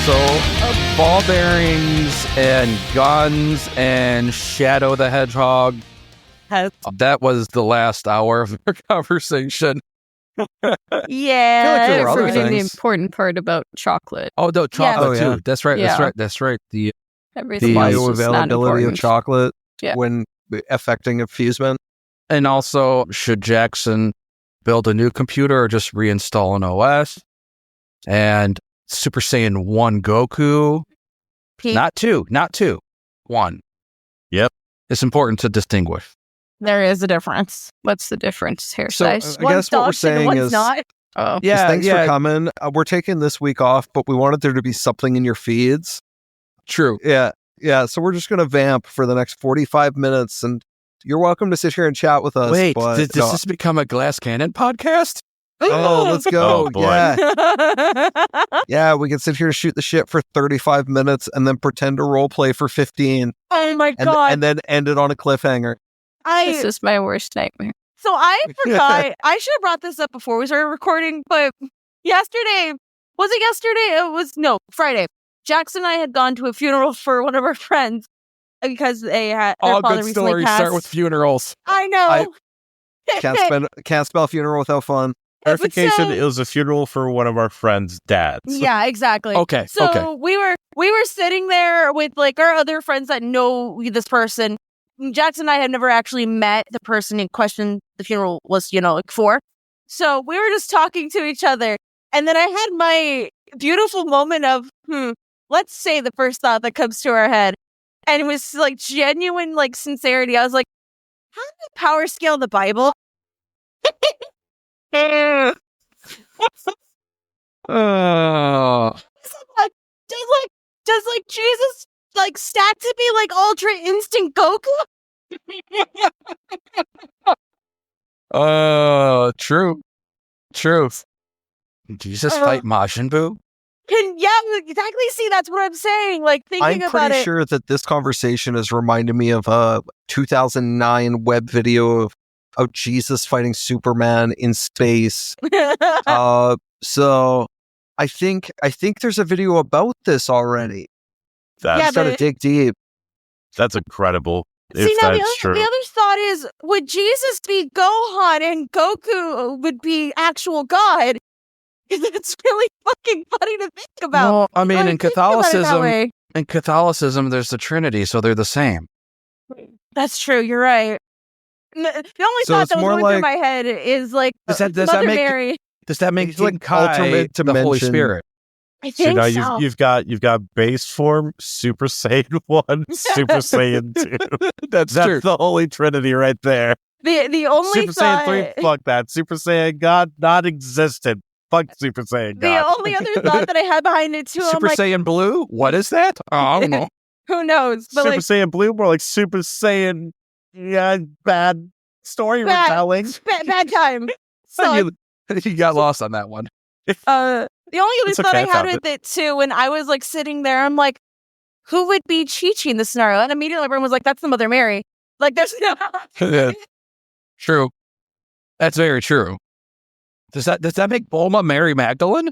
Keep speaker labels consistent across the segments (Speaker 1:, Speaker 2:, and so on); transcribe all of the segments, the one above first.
Speaker 1: So, ball bearings and guns and Shadow the Hedgehog. That was the last hour of our conversation.
Speaker 2: Yeah,
Speaker 3: there were other
Speaker 2: forgetting the
Speaker 3: things.
Speaker 2: important part about chocolate.
Speaker 1: Oh, no, chocolate
Speaker 3: Yeah.
Speaker 1: too. That's right.
Speaker 2: Yeah.
Speaker 1: That's right. The
Speaker 2: Everything
Speaker 1: The
Speaker 2: else is not
Speaker 3: Bioavailability of
Speaker 2: important.
Speaker 3: chocolate
Speaker 2: Yeah.
Speaker 3: when affecting effusement.
Speaker 1: and also, should Jackson build a new computer or just reinstall an OS? And Super Saiyan 1 Goku. Not two. 1.
Speaker 4: Yep.
Speaker 1: It's important to distinguish.
Speaker 2: There is a difference. What's the difference? Hair
Speaker 3: So,
Speaker 2: size.
Speaker 3: I guess what we're saying
Speaker 2: one's
Speaker 3: is-
Speaker 2: not. Oh,
Speaker 3: Thanks for coming. We're taking this week off, but we wanted there to be something in your feeds.
Speaker 1: True.
Speaker 3: Yeah. So we're just going to vamp for the next 45 minutes, and you're welcome to sit here and chat with us.
Speaker 1: Wait,
Speaker 3: but
Speaker 1: does this become a Glass Cannon podcast?
Speaker 3: Oh, let's go.
Speaker 4: Oh, boy.
Speaker 3: Yeah, we can sit here and shoot the shit for 35 minutes and then pretend to role play for 15
Speaker 2: Oh my
Speaker 3: and,
Speaker 2: god!
Speaker 3: and then end it on a cliffhanger.
Speaker 2: This is my worst nightmare.
Speaker 5: So I forgot. I should have brought this up before we started recording, but yesterday, was it yesterday? Friday. Jackson and I had gone to a funeral for one of our friends because they had their
Speaker 1: All
Speaker 5: father
Speaker 1: good
Speaker 5: recently
Speaker 1: stories
Speaker 5: passed.
Speaker 1: start with funerals.
Speaker 5: I know.
Speaker 3: Can't spell funeral without fun.
Speaker 4: Clarification,
Speaker 5: so-
Speaker 4: it was a funeral for one of our friends' dads.
Speaker 5: Yeah, exactly.
Speaker 1: Okay.
Speaker 5: So
Speaker 1: okay.
Speaker 5: we were sitting there with like our other friends that know this person. Jackson and I had never actually met the person in question the funeral was, for. So we were just talking to each other. And then I had my beautiful moment of, let's say the first thought that comes to our head. And it was like genuine, like sincerity. I was like, how do you power scale the Bible?
Speaker 1: Oh.
Speaker 5: Does Jesus like stack to be like Ultra Instinct Goku?
Speaker 1: True. Jesus fight Majin Buu?
Speaker 5: Yeah, exactly. See, that's what I'm saying. Like
Speaker 3: I'm
Speaker 5: thinking about
Speaker 3: pretty
Speaker 5: it.
Speaker 3: sure that this conversation is reminding me of a 2009 web video of Jesus fighting Superman in space. So I think there's a video about this already.
Speaker 4: That's,
Speaker 3: Just gotta dig deep.
Speaker 4: that's incredible.
Speaker 5: See,
Speaker 4: If
Speaker 5: now
Speaker 4: that's true.
Speaker 5: the other thought is, would Jesus be Gohan and Goku would be actual God? It's really fucking funny to think about.
Speaker 1: Well, I mean,
Speaker 5: Like,
Speaker 1: in
Speaker 5: think about it that way.
Speaker 1: Catholicism, there's the Trinity, so they're the same.
Speaker 5: That's true. You're right. The only
Speaker 3: So
Speaker 5: thought
Speaker 3: it's
Speaker 5: that was
Speaker 3: more
Speaker 5: going through
Speaker 3: like-
Speaker 5: my head is like
Speaker 1: Does that
Speaker 5: Mother
Speaker 1: make
Speaker 5: Mary.
Speaker 1: Does that make
Speaker 3: He's like
Speaker 1: King Kai
Speaker 3: alternate
Speaker 1: the Holy
Speaker 3: dimension.
Speaker 1: Spirit?
Speaker 5: I
Speaker 4: So
Speaker 5: think
Speaker 4: now
Speaker 5: so.
Speaker 4: you've got base form, Super Saiyan 1, Super Saiyan 2.
Speaker 1: That's
Speaker 4: That's
Speaker 1: true.
Speaker 4: the Holy Trinity right there.
Speaker 5: The only
Speaker 4: Super
Speaker 5: thought.
Speaker 4: Saiyan 3, fuck that. Super Saiyan God, not existent. Fuck Super Saiyan
Speaker 5: The
Speaker 4: God.
Speaker 5: only other thought that I had behind it too, I'm
Speaker 1: Super
Speaker 5: like,
Speaker 1: Saiyan Blue? What is that? Oh, I don't know.
Speaker 5: who knows? But
Speaker 4: Super
Speaker 5: like,
Speaker 4: Saiyan Blue, more like Super Saiyan, bad story
Speaker 5: Bad.
Speaker 4: retelling.
Speaker 5: bad time. So
Speaker 1: you got lost on that one.
Speaker 5: the only other
Speaker 4: It's
Speaker 5: thought
Speaker 4: okay,
Speaker 5: I
Speaker 4: I
Speaker 5: had
Speaker 4: found
Speaker 5: with it too, when I was like sitting there, I'm like, who would be Chi-Chi in this scenario? And immediately everyone was like, that's the Mother Mary. Like, there's
Speaker 1: True. That's very true. Does that make Bulma Mary Magdalene?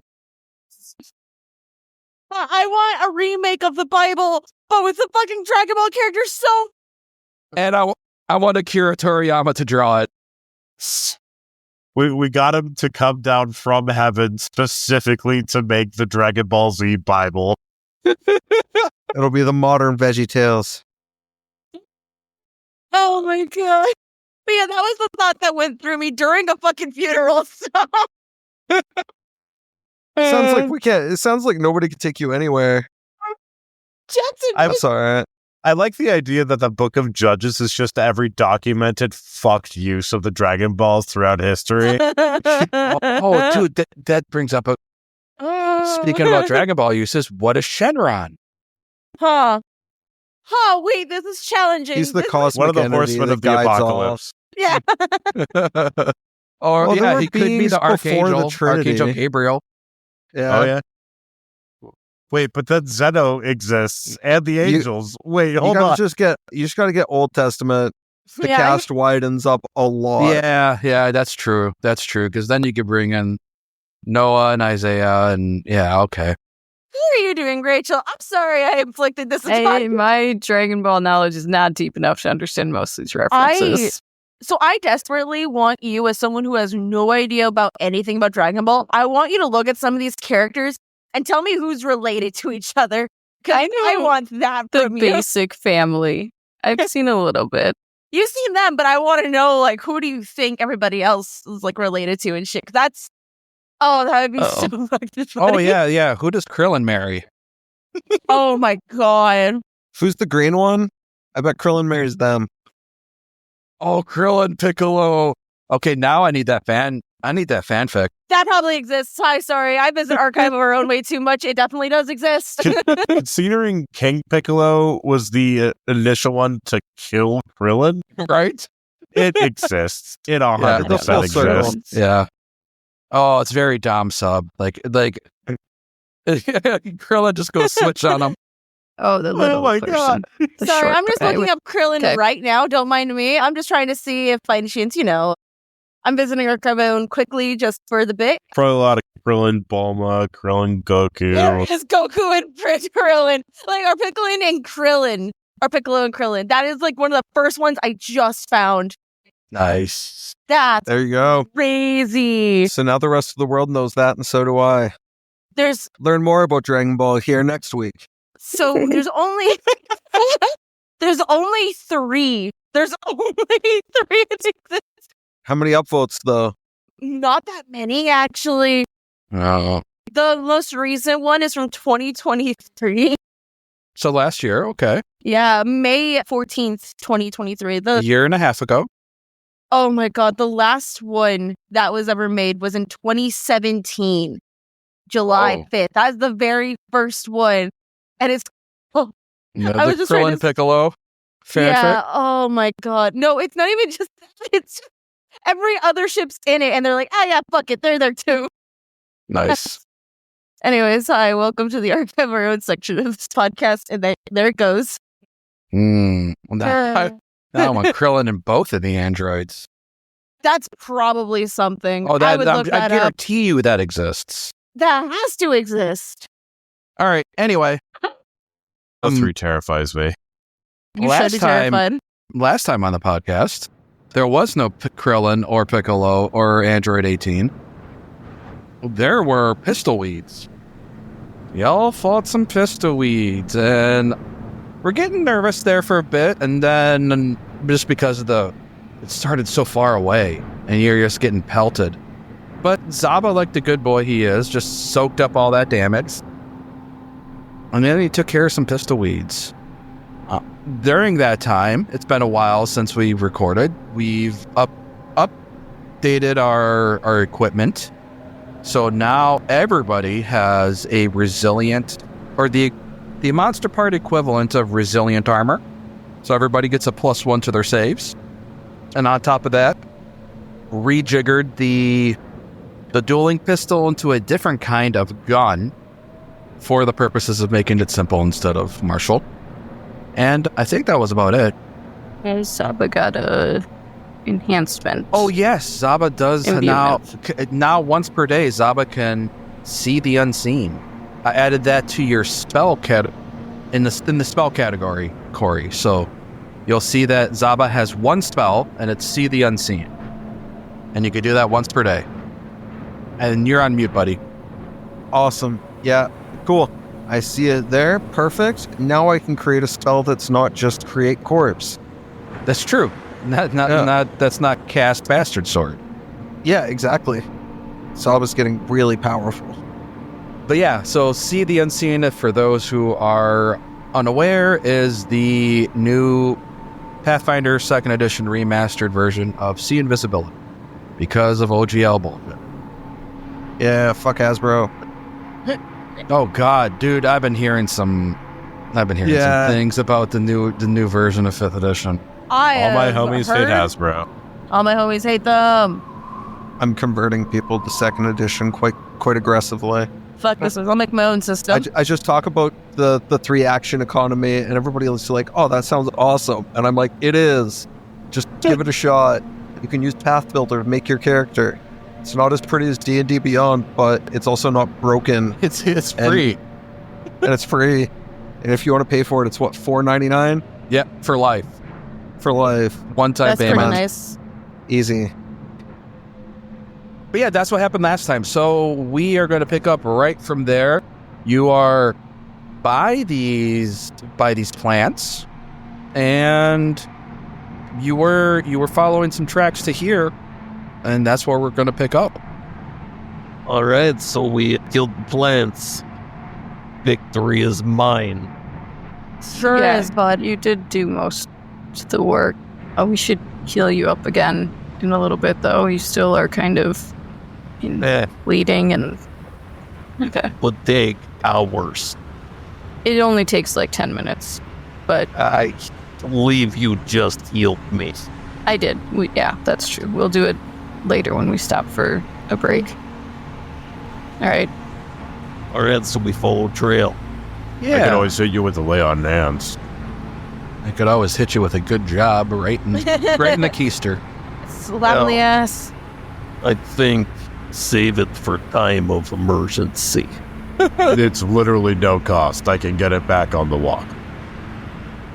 Speaker 5: I want a remake of the Bible, but with the fucking Dragon Ball characters. So
Speaker 1: And I want Akira Toriyama to draw it.
Speaker 4: We got him to come down from heaven specifically to make the Dragon Ball Z Bible.
Speaker 3: It'll be the modern VeggieTales.
Speaker 5: oh my god. But yeah, that was the thought that went through me during a fucking funeral. So
Speaker 3: It sounds like nobody can take you anywhere.
Speaker 5: Jackson,
Speaker 3: I'm sorry.
Speaker 4: I like the idea that the Book of Judges is just every documented fucked use of the Dragon Balls throughout history.
Speaker 1: Oh, dude, that brings up speaking about Dragon Ball uses, what is Shenron?
Speaker 5: Huh, wait, this is challenging.
Speaker 3: He's the
Speaker 5: This-
Speaker 3: cosmic
Speaker 4: One of the
Speaker 3: entity
Speaker 4: horsemen
Speaker 3: that
Speaker 4: of the
Speaker 3: guides all.
Speaker 4: apocalypse.
Speaker 5: Yeah.
Speaker 1: Or
Speaker 3: Well, there
Speaker 1: yeah,
Speaker 3: were
Speaker 1: he could be
Speaker 3: beings
Speaker 1: the
Speaker 3: before the
Speaker 1: Archangel,
Speaker 3: Trinity.
Speaker 1: Archangel Gabriel.
Speaker 3: Yeah.
Speaker 4: Oh, yeah. Wait, but then Zeno exists and the angels. Wait, hold on.
Speaker 3: You just gotta get Old Testament. The
Speaker 5: Yeah,
Speaker 3: cast widens up a lot.
Speaker 1: Yeah, that's true. That's true. Because then you could bring in Noah and Isaiah, and yeah, okay.
Speaker 5: are you doing, Rachel? I'm sorry I inflicted this upon you.
Speaker 2: My Dragon Ball knowledge is not deep enough to understand most of these references.
Speaker 5: So I desperately want you, as someone who has no idea about anything about Dragon Ball, I want you to look at some of these characters and tell me who's related to each other. Because I want that
Speaker 2: The
Speaker 5: from you.
Speaker 2: basic family. I've seen a little bit.
Speaker 5: You've seen them, but I want to know, like, who do you think everybody else is, like, related to and shit? 'Cause that would be so fucking funny.
Speaker 1: Oh, yeah. Who does Krillin marry?
Speaker 5: Oh, my God.
Speaker 3: Who's the green one? I bet Krillin marries them.
Speaker 1: Oh, Krillin Piccolo. Okay, now I need that fanfic.
Speaker 5: That probably exists. Hi, sorry. I visit Archive of Our Own way too much. It definitely does exist.
Speaker 4: Considering King Piccolo was the initial one to kill Krillin,
Speaker 1: Right?
Speaker 4: it exists. It 100%
Speaker 3: full circle.
Speaker 4: exists.
Speaker 1: Yeah. Oh, it's very Dom sub. Like Krillin just goes switch on him.
Speaker 2: Oh, the little
Speaker 4: my
Speaker 2: person.
Speaker 4: God.
Speaker 2: The
Speaker 5: Sorry,
Speaker 2: short
Speaker 5: I'm just
Speaker 2: guy
Speaker 5: looking up Krillin
Speaker 2: Okay.
Speaker 5: right now. Don't mind me. I'm just trying to see if by any chance, I'm visiting Archive of Our Own quickly just for the bit.
Speaker 4: Probably a lot of Krillin Bulma, Krillin Goku.
Speaker 5: There is Goku and Krillin. Like, or Piccolo and Krillin. Or Piccolo and Krillin. That is like one of the first ones I just found.
Speaker 1: Nice.
Speaker 5: That's
Speaker 3: There you go.
Speaker 5: crazy.
Speaker 3: So now the rest of the world knows that, and so do I.
Speaker 5: There's
Speaker 3: Learn more about Dragon Ball here next week.
Speaker 5: there's only there's only 3. There's only 3 that exist.
Speaker 3: How many upvotes, though?
Speaker 5: Not that many, actually.
Speaker 1: Oh.
Speaker 5: The most recent one is from 2023.
Speaker 1: So last year, okay.
Speaker 5: Yeah, May 14th, 2023.
Speaker 1: A year and a half ago.
Speaker 5: Oh my God, the last one that was ever made was in 2017, July 5th. That's the very first one. And it's,
Speaker 1: Yeah,
Speaker 5: I was
Speaker 1: the
Speaker 5: just trying
Speaker 1: Krillin
Speaker 5: to-
Speaker 1: Piccolo fanfic.
Speaker 5: yeah, oh my God. No, it's not even just that. It's every other ship's in it. And they're like, yeah, fuck it. They're there too.
Speaker 1: Nice.
Speaker 5: Anyways, hi, welcome to the Archive of Our Own section of this podcast. And there it goes.
Speaker 1: Well, now I want Krillin and both of the androids.
Speaker 5: That's probably something.
Speaker 1: Oh,
Speaker 5: I would look
Speaker 1: I
Speaker 5: that up.
Speaker 1: guarantee you that exists.
Speaker 5: That has to exist.
Speaker 1: All right. Anyway,
Speaker 4: Those 3 terrifies me.
Speaker 5: You
Speaker 1: Last
Speaker 5: should be
Speaker 1: time-
Speaker 5: terrified.
Speaker 1: last time on the podcast, there was no Krillin or Piccolo or Android 18. There were pistol weeds. Y'all fought some pistol weeds, and we're getting nervous there for a bit, and then just because it started so far away, and you're just getting pelted. But Zaba, like the good boy he is, just soaked up all that damage, and then he took care of some pistol weeds. During that time, it's been a while since we recorded. We've updated our equipment. So now everybody has a resilient, or the monster part equivalent of resilient armor. So everybody gets a +1 to their saves. And on top of that, rejiggered the dueling pistol into a different kind of gun for the purposes of making it simple instead of martial. And I think that was about it.
Speaker 2: And Saba got a enhancement.
Speaker 1: Oh yes, Zaba does now once per day. Zaba can see the unseen. I added that to your spell in the spell category, Corey. So you'll see that Zaba has one spell, and it's see the unseen, and you can do that once per day. And you're on mute, buddy.
Speaker 3: Awesome. Yeah, cool. I see it there. Perfect. Now I can create a spell that's not just create corpse.
Speaker 1: That's true. That's not cast bastard sword.
Speaker 3: Yeah, exactly. Saba's getting really powerful.
Speaker 1: But yeah, so See the Unseen, for those who are unaware, is the new Pathfinder 2nd Edition remastered version of See Invisibility because of OGL bullshit.
Speaker 3: Yeah, fuck Hasbro.
Speaker 1: Oh God, dude, I've been hearing some things about the new version of 5th Edition.
Speaker 4: All my homies hate Hasbro.
Speaker 5: All my homies hate them.
Speaker 3: I'm converting people to 2nd Edition quite aggressively.
Speaker 5: Fuck this one. I'll make my own system.
Speaker 3: I just talk about the 3 action economy, and everybody else is like, oh, that sounds awesome. And I'm like, it is. Just give it a shot. You can use Path Builder to make your character. It's not as pretty as D&D Beyond, but it's also not broken.
Speaker 1: It's free.
Speaker 3: and it's free. And if you want to pay for it, it's what, $4.99
Speaker 1: Yep, for life.
Speaker 3: for life.
Speaker 1: One-time
Speaker 5: That's pretty
Speaker 1: payment.
Speaker 5: nice.
Speaker 3: Easy.
Speaker 1: But yeah, that's what happened last time. So we are going to pick up right from there. You are by these plants, and you were following some tracks to here, and that's where we're going to pick up.
Speaker 6: All right, so we killed plants. Victory is mine.
Speaker 5: Sure
Speaker 2: Yeah.
Speaker 5: is, bud.
Speaker 2: You did do most of the work. Oh, we should heal you up again in a little bit, though. You still are kind of bleeding and... Okay.
Speaker 6: Would take hours.
Speaker 2: It only takes like 10 minutes, but
Speaker 6: I believe you just healed me.
Speaker 2: I did. Yeah, that's true. We'll do it later when we stop for a break. All right.
Speaker 6: All right, so we follow trail.
Speaker 4: I can always hit you with a lay on hands.
Speaker 1: I could always hit you with a good job right in the keister.
Speaker 5: Slap the ass.
Speaker 6: I think save it for time of emergency.
Speaker 4: It's literally no cost. I can get it back on the walk.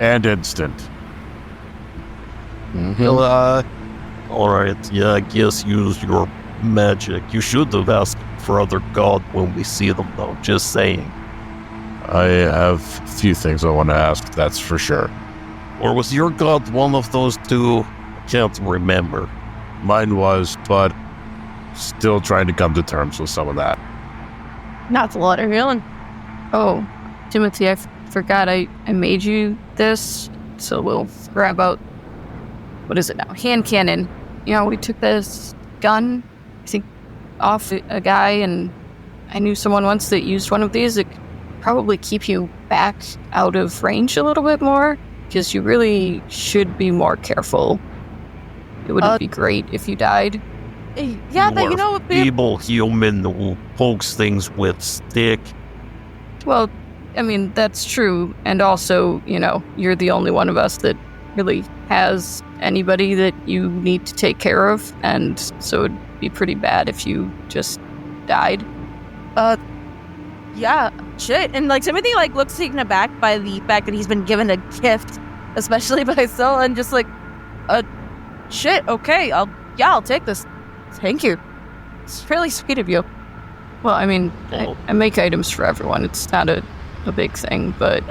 Speaker 4: And instant.
Speaker 3: Well,
Speaker 6: All right, yeah, I guess use your magic. You should have asked for other god when we see them, though. Just saying.
Speaker 4: I have a few things I want to ask, that's for sure.
Speaker 6: Or was your god one of those two? I can't remember.
Speaker 4: Mine was, but still trying to come to terms with some of that.
Speaker 5: Not a lot of healing.
Speaker 2: Oh, Timothy, I forgot I made you this, so we'll grab out, what is it now? Hand cannon. You know, we took this gun, I think, off a guy, and I knew someone once that used one of these. It could probably keep you back out of range a little bit more, because you really should be more careful. It wouldn't be great if you died.
Speaker 5: Yeah, but you know,
Speaker 6: Feeble human who pokes things with stick.
Speaker 2: Well, I mean, that's true. And also, you know, you're the only one of us that really has anybody that you need to take care of. And so it'd be pretty bad if you just died.
Speaker 5: yeah, shit. And like Timothy like looks taken aback by the fact that he's been given a gift, especially by Syl, and just like, shit, okay, I'll take this. Thank you. It's really sweet of you.
Speaker 2: Well, I mean, I make items for everyone. It's not a big thing, but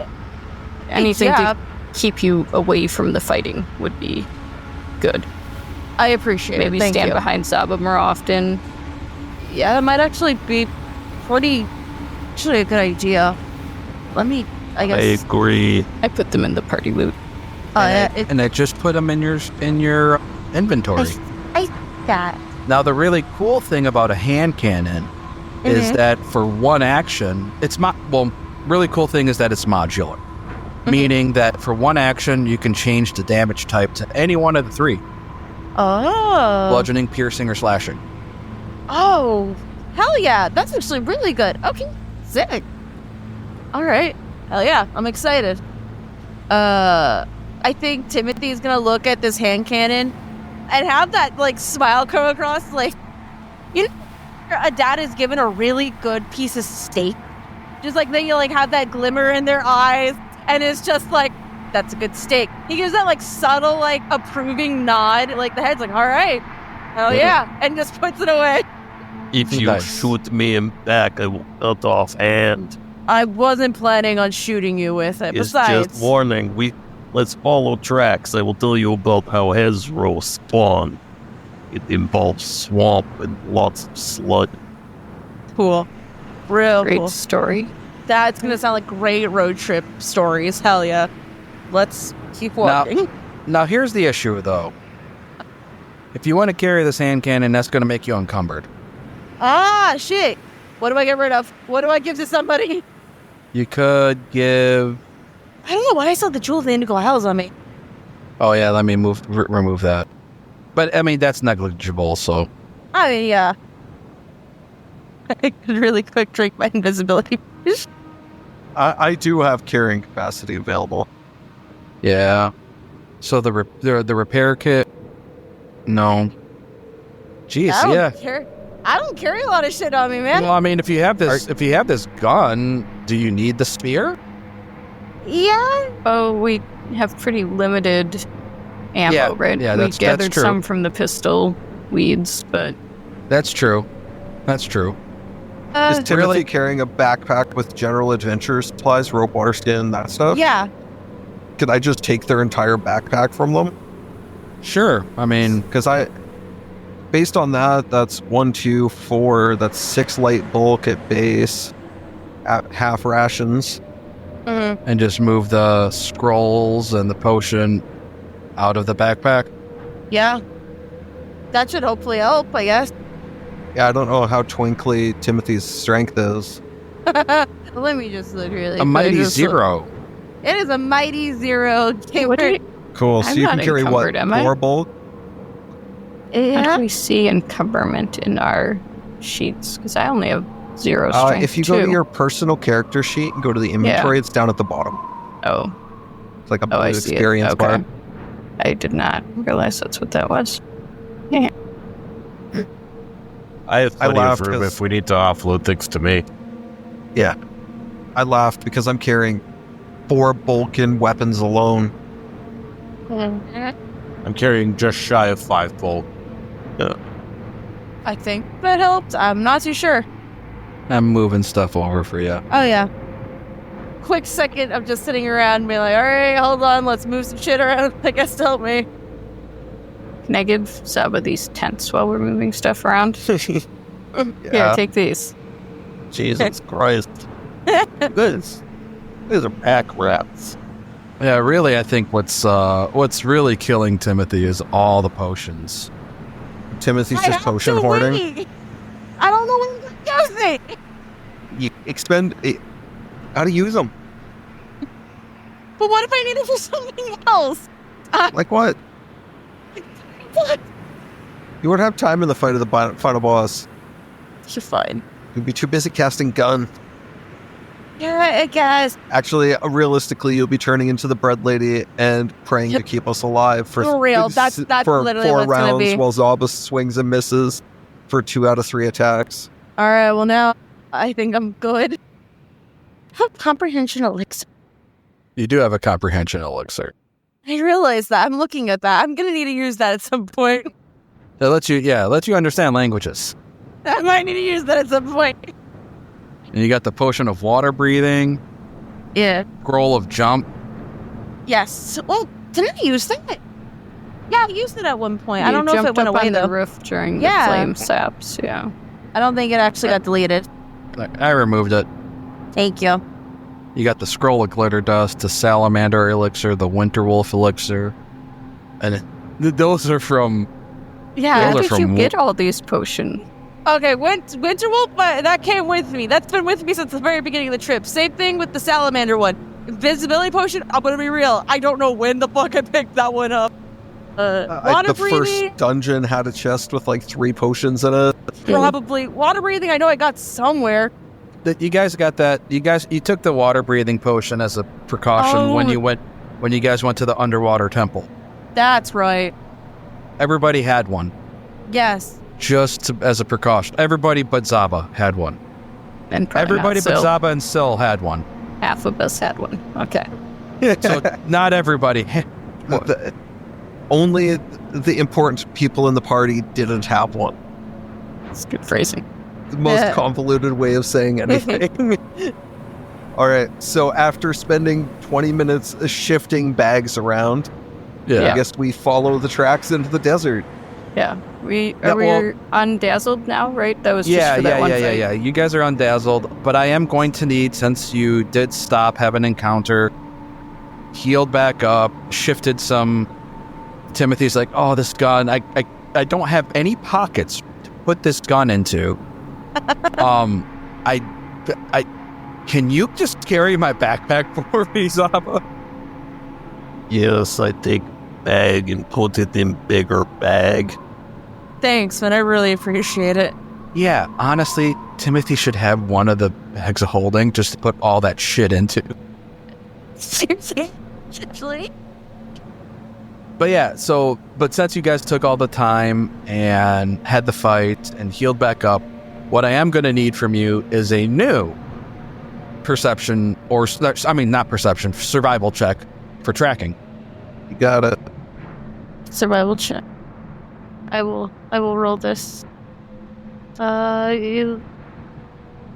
Speaker 2: anything to keep you away from the fighting would be good.
Speaker 5: I appreciate
Speaker 2: Maybe
Speaker 5: it. Thank
Speaker 2: stand
Speaker 5: you.
Speaker 2: behind Saba more often.
Speaker 5: Yeah, that might actually be actually a good idea. Let me, I
Speaker 6: I
Speaker 5: guess.
Speaker 6: agree.
Speaker 2: I put them in the party loot.
Speaker 1: And I just put them in your inventory.
Speaker 5: That.
Speaker 1: Now, the really cool thing about a hand cannon is that for one action, really cool thing is that it's modular. Meaning that for one action, you can change the damage type to any one of the three.
Speaker 5: Oh.
Speaker 1: Bludgeoning, piercing, or slashing.
Speaker 5: Oh, hell yeah. That's actually really good. Okay, sick. All right. Hell yeah. I'm excited. I think Timothy's gonna look at this hand cannon and have that, like, smile come across, like, you know, a dad is given a really good piece of steak. Just like they, like, have that glimmer in their eyes, and it's just like, that's a good steak. He gives that, like, subtle, like, approving nod, like, the head's like, all right, hell yeah, and just puts it away.
Speaker 6: If you
Speaker 1: Nice.
Speaker 6: shoot me in back, I will cut off hand.
Speaker 5: I wasn't planning on shooting you with it.
Speaker 6: It's
Speaker 5: Besides,
Speaker 6: just warning. Let's follow tracks. I will tell you about how Hezro spawn. It involves swamp and lots of slud.
Speaker 5: cool. Real
Speaker 2: Great
Speaker 5: cool.
Speaker 2: story.
Speaker 5: That's going to sound like great road trip stories. Hell yeah. Let's keep walking.
Speaker 1: Now, here's the issue, though. If you want to carry this hand cannon, that's going to make you encumbered.
Speaker 5: Ah, shit. What do I get rid of? What do I give to somebody?
Speaker 1: You could give...
Speaker 5: I don't know why I saw the Jewel of the Indigo Isles on me.
Speaker 1: Oh, yeah, let me remove that. But, I mean, that's negligible, so...
Speaker 5: I mean, yeah. I could really quick drink my invisibility.
Speaker 3: I do have carrying capacity available.
Speaker 1: Yeah. So the repair kit... No. Jeez,
Speaker 5: I don't
Speaker 1: yeah.
Speaker 5: care. I don't carry a lot of shit on me, man.
Speaker 1: Well, I mean, if you have this gun, do you need the spear?
Speaker 5: Yeah.
Speaker 2: Oh, we have pretty limited ammo,
Speaker 1: Yeah,
Speaker 2: right?
Speaker 1: yeah,
Speaker 2: we
Speaker 1: that's
Speaker 2: gathered
Speaker 1: true.
Speaker 2: some from the pistol weeds, but
Speaker 1: That's true. That's true.
Speaker 3: Is Timothy
Speaker 1: Really?
Speaker 3: carrying a backpack with general adventure supplies, rope, water skin, that stuff?
Speaker 5: Yeah.
Speaker 3: Could I just take their entire backpack from them?
Speaker 1: Sure. I mean,
Speaker 3: Because based on that, that's 1, 2, 4. That's 6 light bulk at base, at half rations.
Speaker 1: and just move the scrolls and the potion out of the backpack.
Speaker 5: Yeah. That should hopefully help, I guess.
Speaker 3: Yeah, I don't know how twinkly Timothy's strength is.
Speaker 5: Let me just literally.
Speaker 1: A mighty
Speaker 5: just-
Speaker 1: 0.
Speaker 5: It is a mighty 0. Okay,
Speaker 2: what do you,
Speaker 3: Cool. So
Speaker 2: I'm
Speaker 3: you
Speaker 2: not
Speaker 3: can carry what?
Speaker 2: encumbered, am I?
Speaker 3: 4 bulk?
Speaker 2: how
Speaker 5: Yeah.
Speaker 2: do we see encumberment in our sheets? Because I only have 0 strength.
Speaker 3: If you go to
Speaker 2: 2.
Speaker 3: your personal character sheet and go to the inventory, it's down at the bottom.
Speaker 2: Oh,
Speaker 3: It's like a blue
Speaker 2: I see it.
Speaker 3: experience
Speaker 2: Okay.
Speaker 3: bar.
Speaker 2: I did not realize that's what that was.
Speaker 4: I have plenty
Speaker 3: laughed
Speaker 4: of room
Speaker 3: 'cause-
Speaker 4: if we need to offload things to me.
Speaker 3: I laughed because I'm carrying 4 bulk in weapons alone.
Speaker 4: I'm carrying just shy of 5 bulk.
Speaker 5: I think that helped. I'm not too sure.
Speaker 1: I'm moving stuff over for you.
Speaker 5: Oh, yeah. Quick second of just sitting around and being like, all right, hold on, let's move some shit around, I guess, to help me.
Speaker 2: Can I give Saba these tents while we're moving stuff around? Here, take these.
Speaker 6: Jesus Christ. This. These are pack rats.
Speaker 1: Yeah, really, I think what's really killing Timothy is all the potions.
Speaker 3: Timothy's
Speaker 5: I
Speaker 3: just
Speaker 5: have
Speaker 3: potion
Speaker 5: to
Speaker 3: hoarding.
Speaker 5: wait. I don't know when to use it.
Speaker 3: You expend how to use them.
Speaker 5: But what if I need it for something else?
Speaker 3: Like what?
Speaker 5: What?
Speaker 3: You wouldn't have time in the fight of the final boss.
Speaker 5: You're fine.
Speaker 3: You'd be too busy casting gun.
Speaker 5: Yeah, I guess.
Speaker 3: Actually, realistically, you'll be turning into the bread lady and praying to keep us alive
Speaker 5: For real, that's
Speaker 3: for
Speaker 5: literally
Speaker 3: 4
Speaker 5: what's gonna
Speaker 3: rounds
Speaker 5: be.
Speaker 3: while Zaba swings and misses for 2 out of 3 attacks.
Speaker 5: All right, well, now I think I'm good. Comprehension elixir.
Speaker 1: You do have a comprehension elixir.
Speaker 5: I realize that. I'm looking at that. I'm going to need to use that at some point.
Speaker 1: That lets you understand languages.
Speaker 5: I might need to use that at some point.
Speaker 1: And you got the potion of water breathing,
Speaker 5: Yeah.
Speaker 1: scroll of jump.
Speaker 5: Yes. Well, didn't I use that? Yeah, I used it at one point. I
Speaker 2: You
Speaker 5: don't know if it
Speaker 2: jumped
Speaker 5: went
Speaker 2: up
Speaker 5: away,
Speaker 2: on
Speaker 5: though.
Speaker 2: the roof during
Speaker 5: Yeah.
Speaker 2: the flame saps, yeah.
Speaker 5: I don't think it actually got deleted.
Speaker 1: I removed it.
Speaker 5: Thank you.
Speaker 1: You got the scroll of glitter dust, the salamander elixir, the winter wolf elixir, and those are from.
Speaker 5: Yeah.
Speaker 1: Those
Speaker 2: How
Speaker 1: are
Speaker 2: did
Speaker 1: from
Speaker 2: you get all these potions?
Speaker 5: Okay, Winter Wolf, but that came with me. That's been with me since the very beginning of the trip. Same thing with the salamander one. Invisibility potion, I'm gonna be real. I don't know when the fuck I picked that one up. Water
Speaker 3: The first
Speaker 5: breathing,
Speaker 3: dungeon had a chest with like 3 potions in it.
Speaker 5: probably. Water breathing, I know I got somewhere.
Speaker 1: That you guys got that. You took the water breathing potion as a precaution when you guys went to the underwater temple.
Speaker 5: That's right.
Speaker 1: Everybody had one,
Speaker 5: Yes.
Speaker 1: just as a precaution. Everybody but Zaba had one.
Speaker 2: And probably
Speaker 1: Everybody
Speaker 2: not
Speaker 1: but
Speaker 2: Sil.
Speaker 1: Zaba and Sil had one.
Speaker 2: Half of us had one. Okay.
Speaker 1: So not everybody.
Speaker 3: Only the important people in the party didn't have one.
Speaker 2: That's good phrasing.
Speaker 3: The most
Speaker 5: Yeah.
Speaker 3: convoluted way of saying anything. All right, so after spending 20 minutes shifting bags around,
Speaker 1: Yeah.
Speaker 3: I guess we follow the tracks into the desert.
Speaker 2: Yeah. We
Speaker 1: Yeah,
Speaker 2: are we
Speaker 1: well-
Speaker 2: undazzled now, right? That was just
Speaker 1: Yeah,
Speaker 2: for that one fight.
Speaker 1: yeah. You guys are undazzled, but I am going to need, since you did stop, have an encounter, healed back up, shifted some. Timothy's like, oh, this gun, I don't have any pockets to put this gun into. I can you just carry my backpack for me, Zaba?
Speaker 6: Yes, I take bag and put it in bigger bag.
Speaker 5: Thanks, man. I really appreciate it.
Speaker 1: Yeah, honestly, Timothy should have one of the bags of holding just to put all that shit into.
Speaker 5: Seriously? Actually?
Speaker 1: But yeah, but since you guys took all the time and had the fight and healed back up, what I am going to need from you is a new perception, not perception, survival check for tracking.
Speaker 3: You got it.
Speaker 2: Survival check. I will roll this.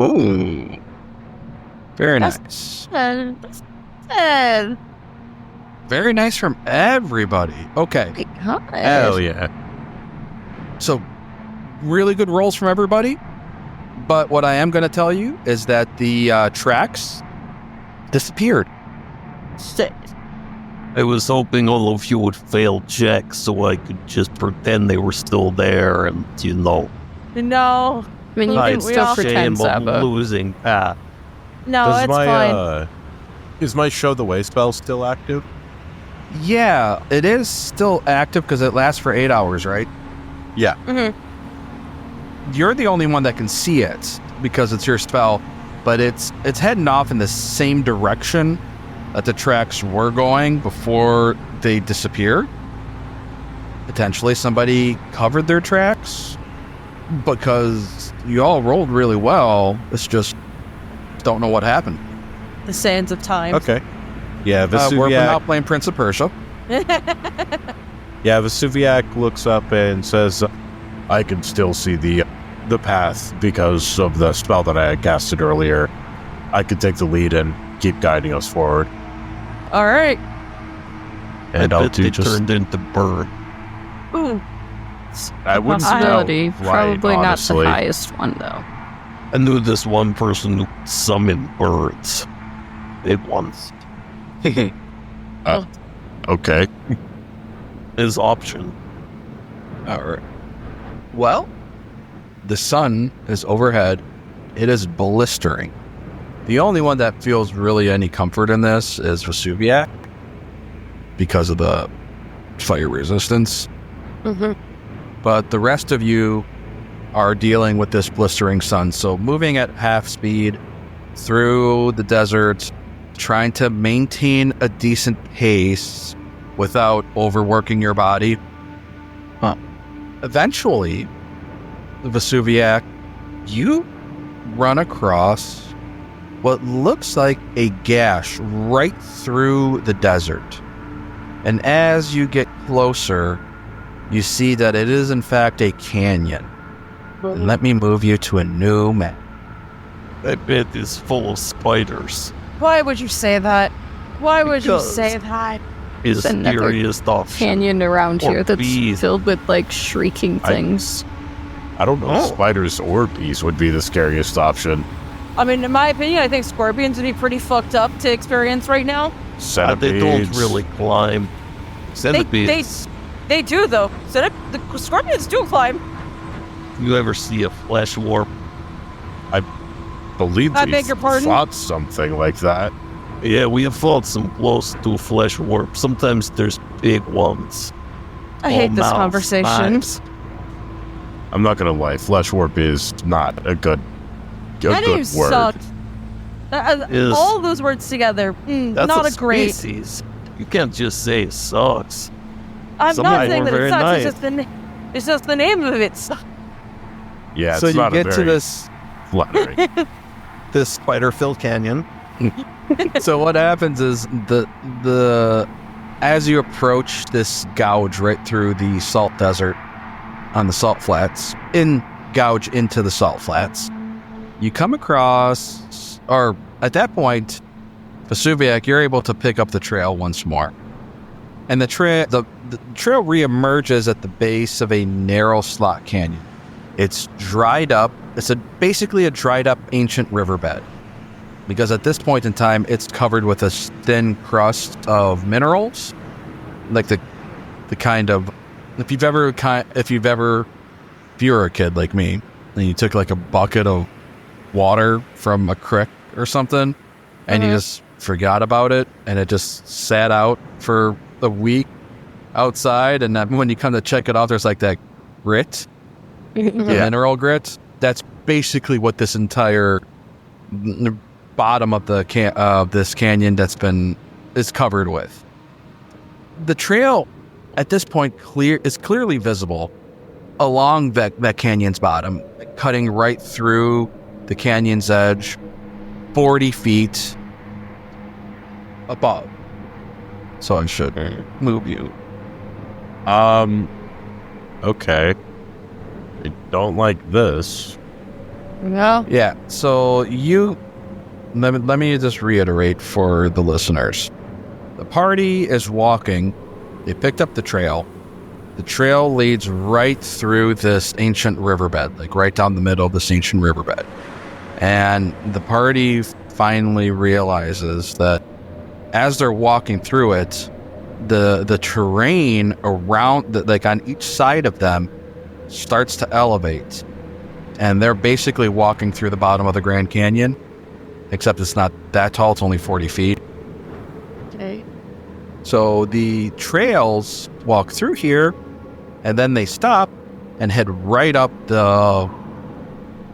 Speaker 1: Ooh. Very nice.
Speaker 2: That's
Speaker 1: Very nice from everybody. Okay.
Speaker 4: Hell yeah.
Speaker 1: So, really good rolls from everybody. But what I am going to tell you is that the tracks disappeared.
Speaker 6: I was hoping all of you would fail checks so I could just pretend they were still there and,
Speaker 5: No.
Speaker 2: I mean, you can
Speaker 6: hide
Speaker 2: still
Speaker 6: the
Speaker 2: pretend,
Speaker 6: shame of
Speaker 2: Saba.
Speaker 6: losing path.
Speaker 5: No, it's fine.
Speaker 4: Is my show the way spell still active?
Speaker 1: Yeah, it is still active because it lasts for 8 hours, right?
Speaker 4: Yeah.
Speaker 5: Mm-hmm.
Speaker 1: You're the only one that can see it because it's your spell, but it's heading off in the same direction that the tracks were going before they disappeared. Potentially somebody covered their tracks because you all rolled really well. It's just don't know what happened.
Speaker 5: The sands of time.
Speaker 4: Okay. Yeah,
Speaker 1: We're now
Speaker 4: Vesuviac.
Speaker 1: playing Prince of Persia.
Speaker 4: Yeah, Vesuviac looks up and says, "I can still see the path because of the spell that I had casted earlier. I could take the lead and keep guiding us forward."
Speaker 5: All right.
Speaker 4: And
Speaker 6: I
Speaker 4: I'll
Speaker 6: bet
Speaker 4: do
Speaker 6: they
Speaker 4: just.
Speaker 6: turned into bird.
Speaker 5: Ooh.
Speaker 4: I wouldn't
Speaker 2: Possibility.
Speaker 4: know,
Speaker 2: Probably not the
Speaker 4: honestly.
Speaker 2: highest one, though.
Speaker 6: I knew this one person who summoned birds. Big ones.
Speaker 4: Okay.
Speaker 6: His option.
Speaker 1: All right. Well, the sun is overhead. It is blistering. The only one that feels really any comfort in this is Vesuviac because of the fire resistance.
Speaker 2: Mm-hmm.
Speaker 1: But the rest of you are dealing with this blistering sun. So moving at half speed through the desert, trying to maintain a decent pace without overworking your body. Eventually, Vesuviac, you run across what looks like a gash right through the desert. And as you get closer, you see that it is in fact a canyon. And let me move you to a new map.
Speaker 6: I bet it's full of spiders.
Speaker 5: Why would you say that? Why would you
Speaker 6: Because-
Speaker 5: say that?
Speaker 6: Is
Speaker 2: There's another
Speaker 6: scariest option.
Speaker 2: Canyon around
Speaker 6: Or
Speaker 2: here that's
Speaker 6: bees.
Speaker 2: filled with like shrieking things.
Speaker 4: I don't know.
Speaker 6: Oh.
Speaker 4: Spiders or bees would be the scariest option.
Speaker 5: I mean, in my opinion, I think scorpions would be pretty fucked up to experience right now.
Speaker 4: Centipedes.
Speaker 6: They don't really climb. Centipedes.
Speaker 5: They do though. So the scorpions do climb.
Speaker 6: You ever see a flesh warp?
Speaker 4: believe
Speaker 5: I
Speaker 4: we
Speaker 5: beg your pardon?
Speaker 4: fought something like that.
Speaker 6: Yeah, we have fought some close to flesh warp. Sometimes there's big ones.
Speaker 5: I hate
Speaker 6: All
Speaker 5: this
Speaker 6: mouths,
Speaker 5: conversation.
Speaker 6: knives.
Speaker 4: I'm not gonna lie, flesh warp is not a good
Speaker 5: That name
Speaker 4: good word.
Speaker 5: sucked.
Speaker 6: Is-
Speaker 5: All those words together,
Speaker 6: That's
Speaker 5: not a great.
Speaker 6: species. You can't just say it sucks.
Speaker 5: I'm
Speaker 6: Some
Speaker 5: not
Speaker 6: of
Speaker 5: saying
Speaker 6: them
Speaker 5: that
Speaker 6: are
Speaker 5: it
Speaker 6: very
Speaker 5: sucks.
Speaker 6: nice.
Speaker 5: It's just the name of it sucks.
Speaker 4: Yeah, it's
Speaker 1: So you
Speaker 4: not
Speaker 1: get
Speaker 4: a
Speaker 1: to
Speaker 4: very
Speaker 1: this.
Speaker 4: flattering.
Speaker 3: This spider-filled canyon.
Speaker 1: So what happens is the as you approach this gouge right through the salt desert on the salt flats, gouge into the salt flats, you come across, or at that point, Vesuviac, you're able to pick up the trail once more. And the trail reemerges at the base of a narrow slot canyon. It's dried up. It's basically a dried up ancient riverbed. Because at this point in time, it's covered with a thin crust of minerals. Like the kind of, if you're a kid like me, and you took like a bucket of water from a creek or something, and you just forgot about it, and it just sat out for a week outside, and then when you come to check it out, there's like that grit, the mineral grit. That's basically what this entire bottom of the this canyon is covered with. The trail at this point is clearly visible along that canyon's bottom, cutting right through the canyon's edge, 40 feet above. So I should move you.
Speaker 4: Okay. I don't like this.
Speaker 2: No.
Speaker 1: Yeah, so let me just reiterate for the listeners. The party is walking. They picked up the trail. The trail leads right through this ancient riverbed, like right down the middle of this ancient riverbed. And the party finally realizes that as they're walking through it, the terrain around, like on each side of them, starts to elevate. And they're basically walking through the bottom of the Grand Canyon, except it's not that tall, it's only 40 feet.
Speaker 2: Okay.
Speaker 1: So the trails walk through here, and then they stop and head right up the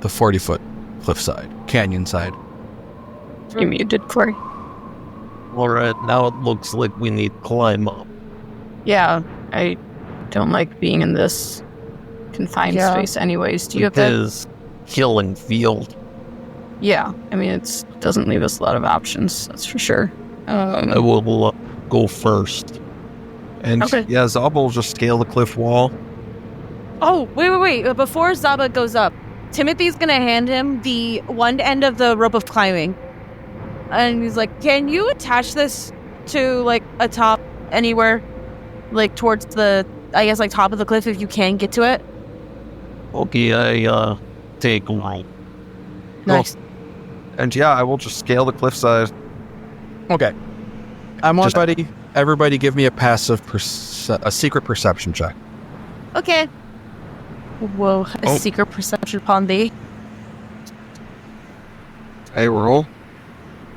Speaker 1: 40-foot cliffside, canyon side.
Speaker 2: You muted, Corey.
Speaker 6: All right, now it looks like we need to climb up.
Speaker 2: Yeah, I don't like being in this confined space anyways. Do you have that?
Speaker 6: It is killing field.
Speaker 2: Yeah, I mean, it doesn't leave us a lot of options, that's for sure.
Speaker 6: I will go first.
Speaker 3: And yeah, Zaba will just scale the cliff wall.
Speaker 5: Oh, wait. Before Zaba goes up, Timothy's going to hand him the one end of the rope of climbing. And he's like, can you attach this to, like, a top anywhere? Like, towards the, I guess, like, top of the cliff if you can get to it?
Speaker 6: Okay, I take one.
Speaker 5: Nice.
Speaker 3: And yeah, I will just scale the cliffside.
Speaker 1: Okay. Everybody give me a secret perception check.
Speaker 5: Okay. Whoa, a secret perception upon thee.
Speaker 3: Hey, roll.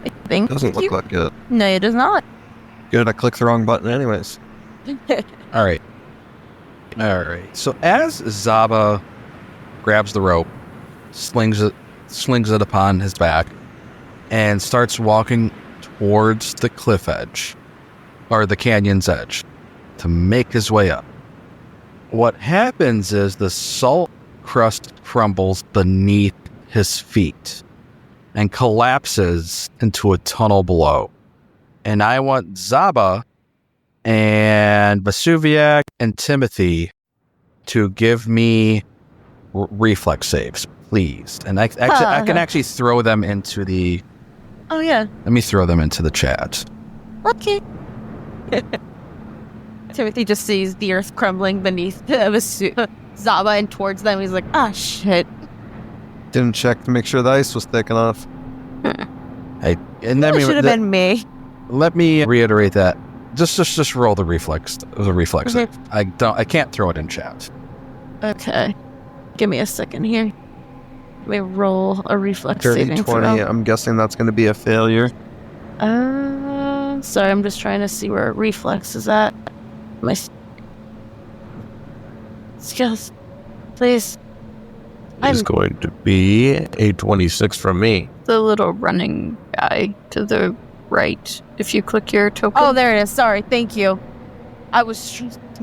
Speaker 5: I think.
Speaker 3: Doesn't look like it.
Speaker 5: No, it does not.
Speaker 3: Good, I clicked the wrong button anyways.
Speaker 1: All right. So as Zaba grabs the rope, slings it upon his back, and starts walking towards the cliff edge, or the canyon's edge, to make his way up. What happens is the salt crust crumbles beneath his feet and collapses into a tunnel below. And I want Zaba and Vesuviac and Timothy to give me reflex saves, please. And I can actually throw them into the...
Speaker 5: Oh, yeah.
Speaker 1: Let me throw them into the chat.
Speaker 5: Okay. Timothy just sees the earth crumbling beneath Zaba and towards them. He's like, ah, shit.
Speaker 3: Didn't check to make sure the ice was thick enough.
Speaker 5: That should have been me.
Speaker 1: Let me reiterate that. Just roll the reflex. It was a reflex.
Speaker 5: Okay.
Speaker 1: I can't throw it in chat.
Speaker 5: Okay. Give me a second here. Let me roll a reflex
Speaker 3: Dirty
Speaker 5: saving
Speaker 3: 20.
Speaker 5: throw.
Speaker 3: I'm guessing that's going to be a failure.
Speaker 5: Sorry, I'm just trying to see where reflex is at. My skills, please.
Speaker 4: It's going to be a 26 from me.
Speaker 2: The little running guy to the right, if you click your token.
Speaker 5: Oh, there it is. Sorry, thank you. I was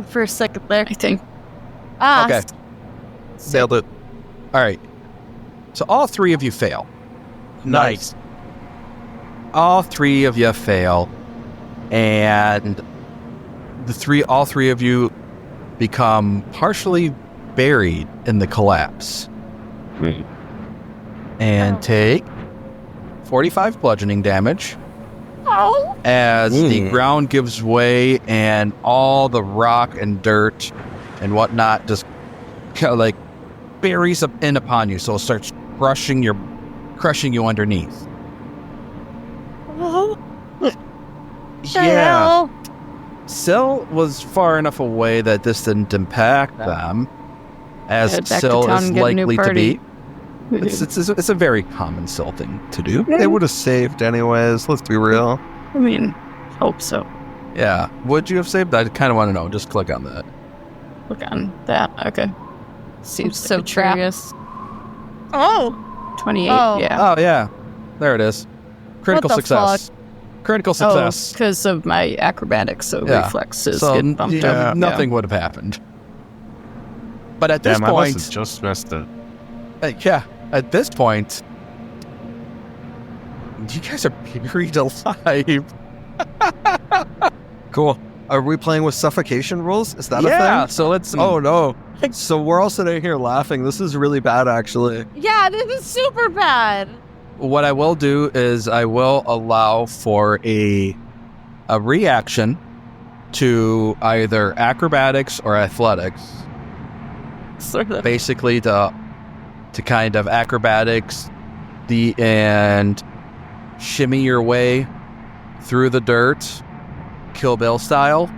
Speaker 5: for a second there.
Speaker 2: I think.
Speaker 1: Okay. Nailed it. All right. So all three of you fail.
Speaker 6: Nice.
Speaker 1: All three of you fail, and all three of you become partially buried in the collapse, and take 45 bludgeoning damage as the ground gives way and all the rock and dirt and whatnot just kind of like buries in upon you, so it starts crushing you underneath. Yeah. Syl was far enough away that this didn't impact them, as Syl is likely to be. It's a very common Syl thing to do.
Speaker 3: They would have saved anyways, let's be real.
Speaker 2: I mean, hope so.
Speaker 1: Yeah. Would you have saved? I kind of want to know. Just click on that.
Speaker 2: Look on that. Okay. Seems
Speaker 5: so
Speaker 2: like a trap.
Speaker 5: curious. Oh!
Speaker 2: 28,
Speaker 5: Oh.
Speaker 2: yeah.
Speaker 1: Oh, yeah. There it is. Critical
Speaker 5: What the
Speaker 1: success. Critical success.
Speaker 2: Because of my acrobatics, so
Speaker 1: Yeah.
Speaker 2: reflexes
Speaker 1: So
Speaker 2: get bumped up.
Speaker 1: nothing would have happened. But at this
Speaker 4: Damn, I must
Speaker 1: point,
Speaker 4: have just missed it.
Speaker 1: at this point, you guys are buried alive.
Speaker 3: Cool. Are we playing with suffocation rules? Is that a thing?
Speaker 1: So let's.
Speaker 3: Oh no. So we're all sitting here laughing. This is really bad, actually.
Speaker 5: Yeah, this is super bad.
Speaker 1: What I will do is I will allow for a reaction to either acrobatics or athletics.
Speaker 5: Sort of.
Speaker 1: Basically, to kind of acrobatics and shimmy your way through the dirt, Kill Bill style,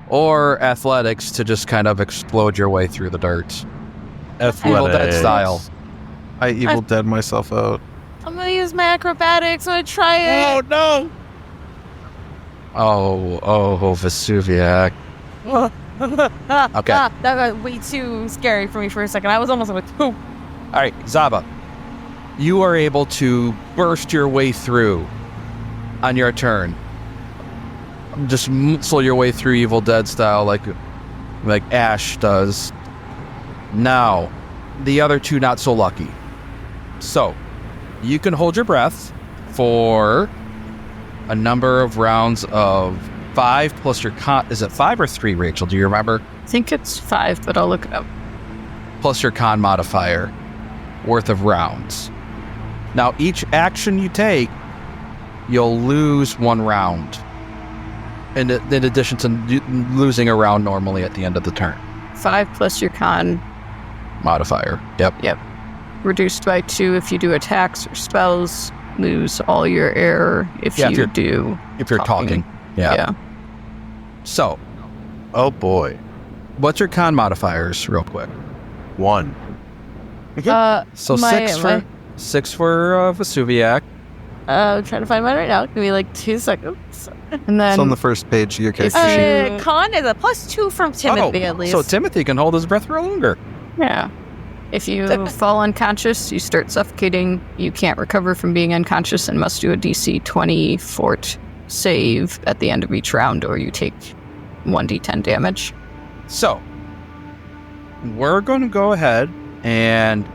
Speaker 1: or athletics to just kind of explode your way through the dirt, Evil Dead style.
Speaker 3: I Evil Dead myself out.
Speaker 5: I'm gonna use my acrobatics. I'm gonna try it.
Speaker 1: No! Oh, Vesuviac. Okay.
Speaker 5: That got way too scary for me for a second. I was almost like, "Ooh."
Speaker 1: All right, Zaba, you are able to burst your way through on your turn. Just muscle your way through Evil Dead style like Ash does. Now, the other two not so lucky. So, you can hold your breath for a number of rounds of 5 plus your con. Is it 5 or 3, Rachel? Do you remember?
Speaker 2: I think it's 5, but I'll look it up.
Speaker 1: Plus your con modifier worth of rounds. Now, each action you take, you'll lose 1 round. In addition to losing a round normally at the end of the turn.
Speaker 2: 5 plus your con.
Speaker 1: Modifier. Yep.
Speaker 2: Reduced by 2 if you do attacks or spells. Lose all your air if
Speaker 1: Yeah,
Speaker 2: you do.
Speaker 1: If you're talking. Yeah. So,
Speaker 4: Oh boy.
Speaker 1: what's your con modifiers, real quick?
Speaker 4: 1.
Speaker 1: So
Speaker 5: My-
Speaker 1: 6 for Vesuviac.
Speaker 5: I'm trying to find mine right now. Give me like 2 seconds.
Speaker 2: And then
Speaker 3: It's on the first page of your character sheet.
Speaker 5: Con is a +2 from Timothy at least.
Speaker 1: So Timothy can hold his breath for longer.
Speaker 2: yeah. If you fall unconscious, you start suffocating. You can't recover from being unconscious and must do a DC 20 fort save at the end of each round, or you take 1d10 damage.
Speaker 1: So, we're going to go ahead and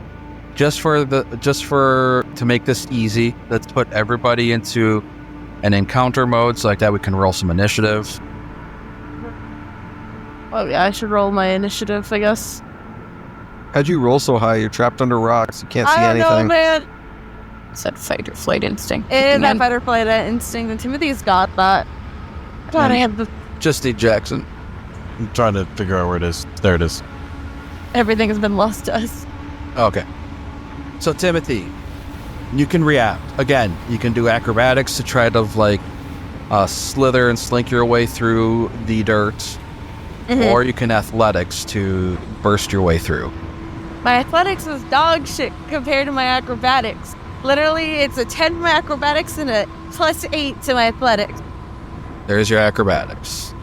Speaker 1: to make this easy, let's put everybody into an encounter mode so like that we can roll some initiative.
Speaker 5: Oh yeah, I should roll my initiative, I guess.
Speaker 3: How'd you roll so high? You're trapped under rocks. You can't see
Speaker 5: I don't
Speaker 3: anything.
Speaker 5: know, man.
Speaker 2: Is that fight or flight instinct?
Speaker 5: It is that
Speaker 2: Man,
Speaker 5: fight or flight instinct, and Timothy's got that. I thought I had the
Speaker 1: Just need Jackson.
Speaker 4: I'm trying to figure out where it is. There it is.
Speaker 5: everything has been lost to us.
Speaker 1: Okay. So Timothy, you can react. Again, you can do acrobatics to try to slither and slink your way through the dirt. Or you can athletics to burst your way through.
Speaker 5: My athletics is dog shit compared to my acrobatics. Literally, it's a 10 to my acrobatics and a +8 to my athletics.
Speaker 1: There's your acrobatics.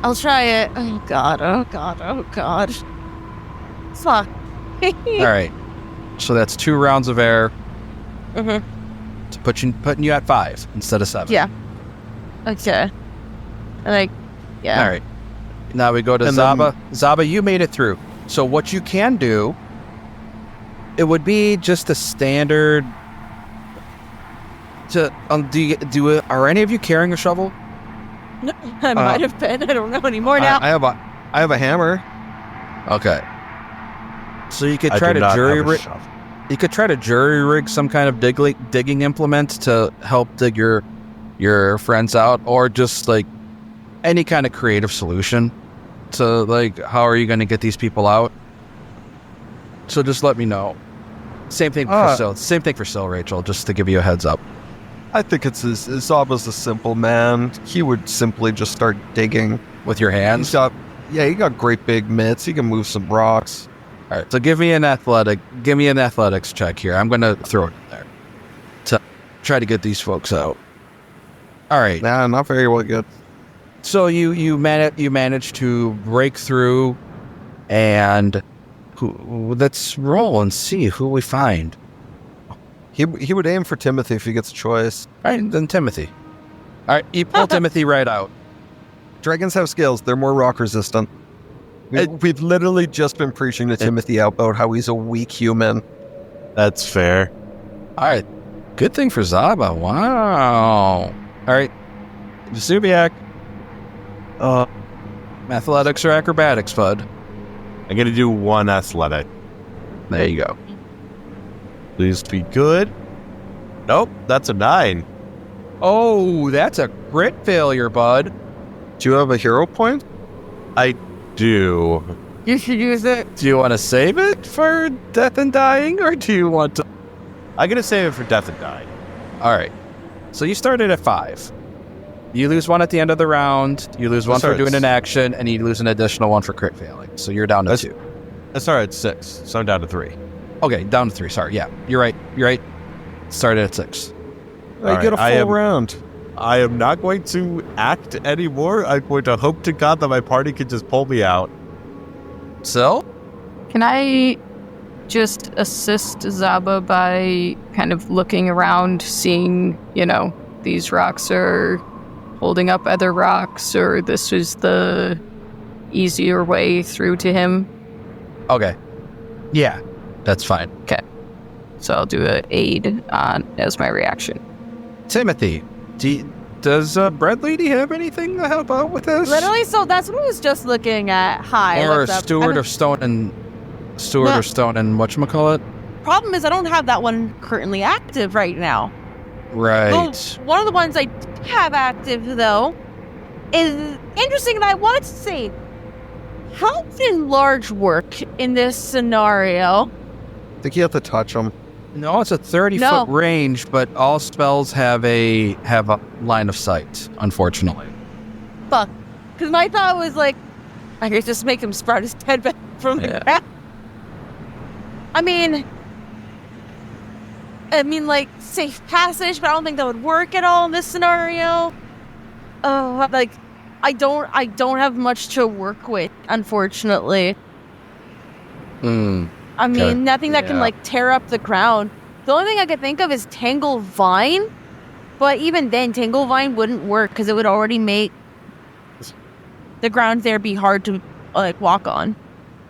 Speaker 5: I'll try it. Oh god, oh god, oh god. Fuck.
Speaker 1: All right. So that's 2 rounds of air.
Speaker 5: Mhm.
Speaker 1: To putting you at 5 instead of 7.
Speaker 5: Yeah. Okay. Yeah.
Speaker 1: All right. Now we go to
Speaker 3: And then-
Speaker 1: Zaba. Zaba, you made it through. So what you can do, it would be just a standard. Are any of you carrying a shovel?
Speaker 5: I might have been. I don't know anymore now.
Speaker 3: I have a hammer.
Speaker 1: Okay. So you could
Speaker 4: I
Speaker 1: try
Speaker 4: do
Speaker 1: to
Speaker 4: not
Speaker 1: jury
Speaker 4: have a
Speaker 1: rig.
Speaker 4: shovel.
Speaker 1: You could try to jury rig some kind of digging implement to help dig your friends out, or just any kind of creative solution to how are you going to get these people out? So just let me know. Same thing for Sil. Same thing for Sil, Rachel. Just to give you a heads up.
Speaker 3: I think Zaba's a simple man. He would simply just start digging.
Speaker 1: With your hands.
Speaker 3: He got great big mitts. He can move some rocks.
Speaker 1: All right. So give me an athletics check here. I'm going to throw it in there to try to get these folks out. All right.
Speaker 3: Nah, not very well good.
Speaker 1: So you manage to break through, and let's roll and see who we find.
Speaker 3: He would aim for Timothy if he gets a choice.
Speaker 1: All right, then Timothy. All right, you pull Timothy right out.
Speaker 3: Dragons have skills. They're more rock resistant. We've literally just been preaching to Timothy about how he's a weak human.
Speaker 4: That's fair.
Speaker 1: All right. Good thing for Zaba. Wow. All right. Vesuviac. Athletics or acrobatics, bud?
Speaker 4: I'm going to do one athletic.
Speaker 1: There you go.
Speaker 4: Please be good. Nope, that's a 9.
Speaker 1: Oh, that's a crit failure, bud.
Speaker 3: Do you have a hero point?
Speaker 4: I do.
Speaker 2: You should use it.
Speaker 1: Do you want to save it for death and dying, or do you want to?
Speaker 4: I'm going to save it for death and dying.
Speaker 1: All right. So you started at 5. You lose 1 at the end of the round. You lose 1 for doing an action, and you lose an additional 1 for crit failing. So you're down to 2.
Speaker 4: I started at 6, so I'm down to 3.
Speaker 1: Okay, down to 3. Sorry. Yeah, you're right. Started at 6.
Speaker 3: You get a full round.
Speaker 4: I am not going to act anymore. I'm going to hope to God that my party can just pull me out.
Speaker 1: So?
Speaker 2: Can I just assist Zaba by kind of looking around, seeing, these rocks are holding up other rocks, or this is the easier way through to him?
Speaker 1: Okay. Yeah, that's fine.
Speaker 2: Okay. So I'll do an aid as my reaction.
Speaker 1: Timothy, does Bread Lady have anything to help out with this?
Speaker 5: Literally, so that's what I was just looking at. Hi.
Speaker 1: Or Steward of Stone and whatchamacallit?
Speaker 5: Problem is, I don't have that one currently active right now.
Speaker 1: Right.
Speaker 5: Well, one of the ones I have active, though, is interesting, and I wanted to say, how did large work in this scenario?
Speaker 3: I think you have to touch them.
Speaker 1: No, it's a 30-foot range, but all spells have a line of sight, unfortunately.
Speaker 5: Fuck. Because my thought was like, I could just make him sprout his head back from the ground. I mean, like, safe passage, but I don't think that would work at all in this scenario. I don't have much to work with, unfortunately. I mean, nothing that can, tear up the ground. The only thing I could think of is Tangle Vine. But even then, Tangle Vine wouldn't work because it would already make the ground there be hard to, walk on.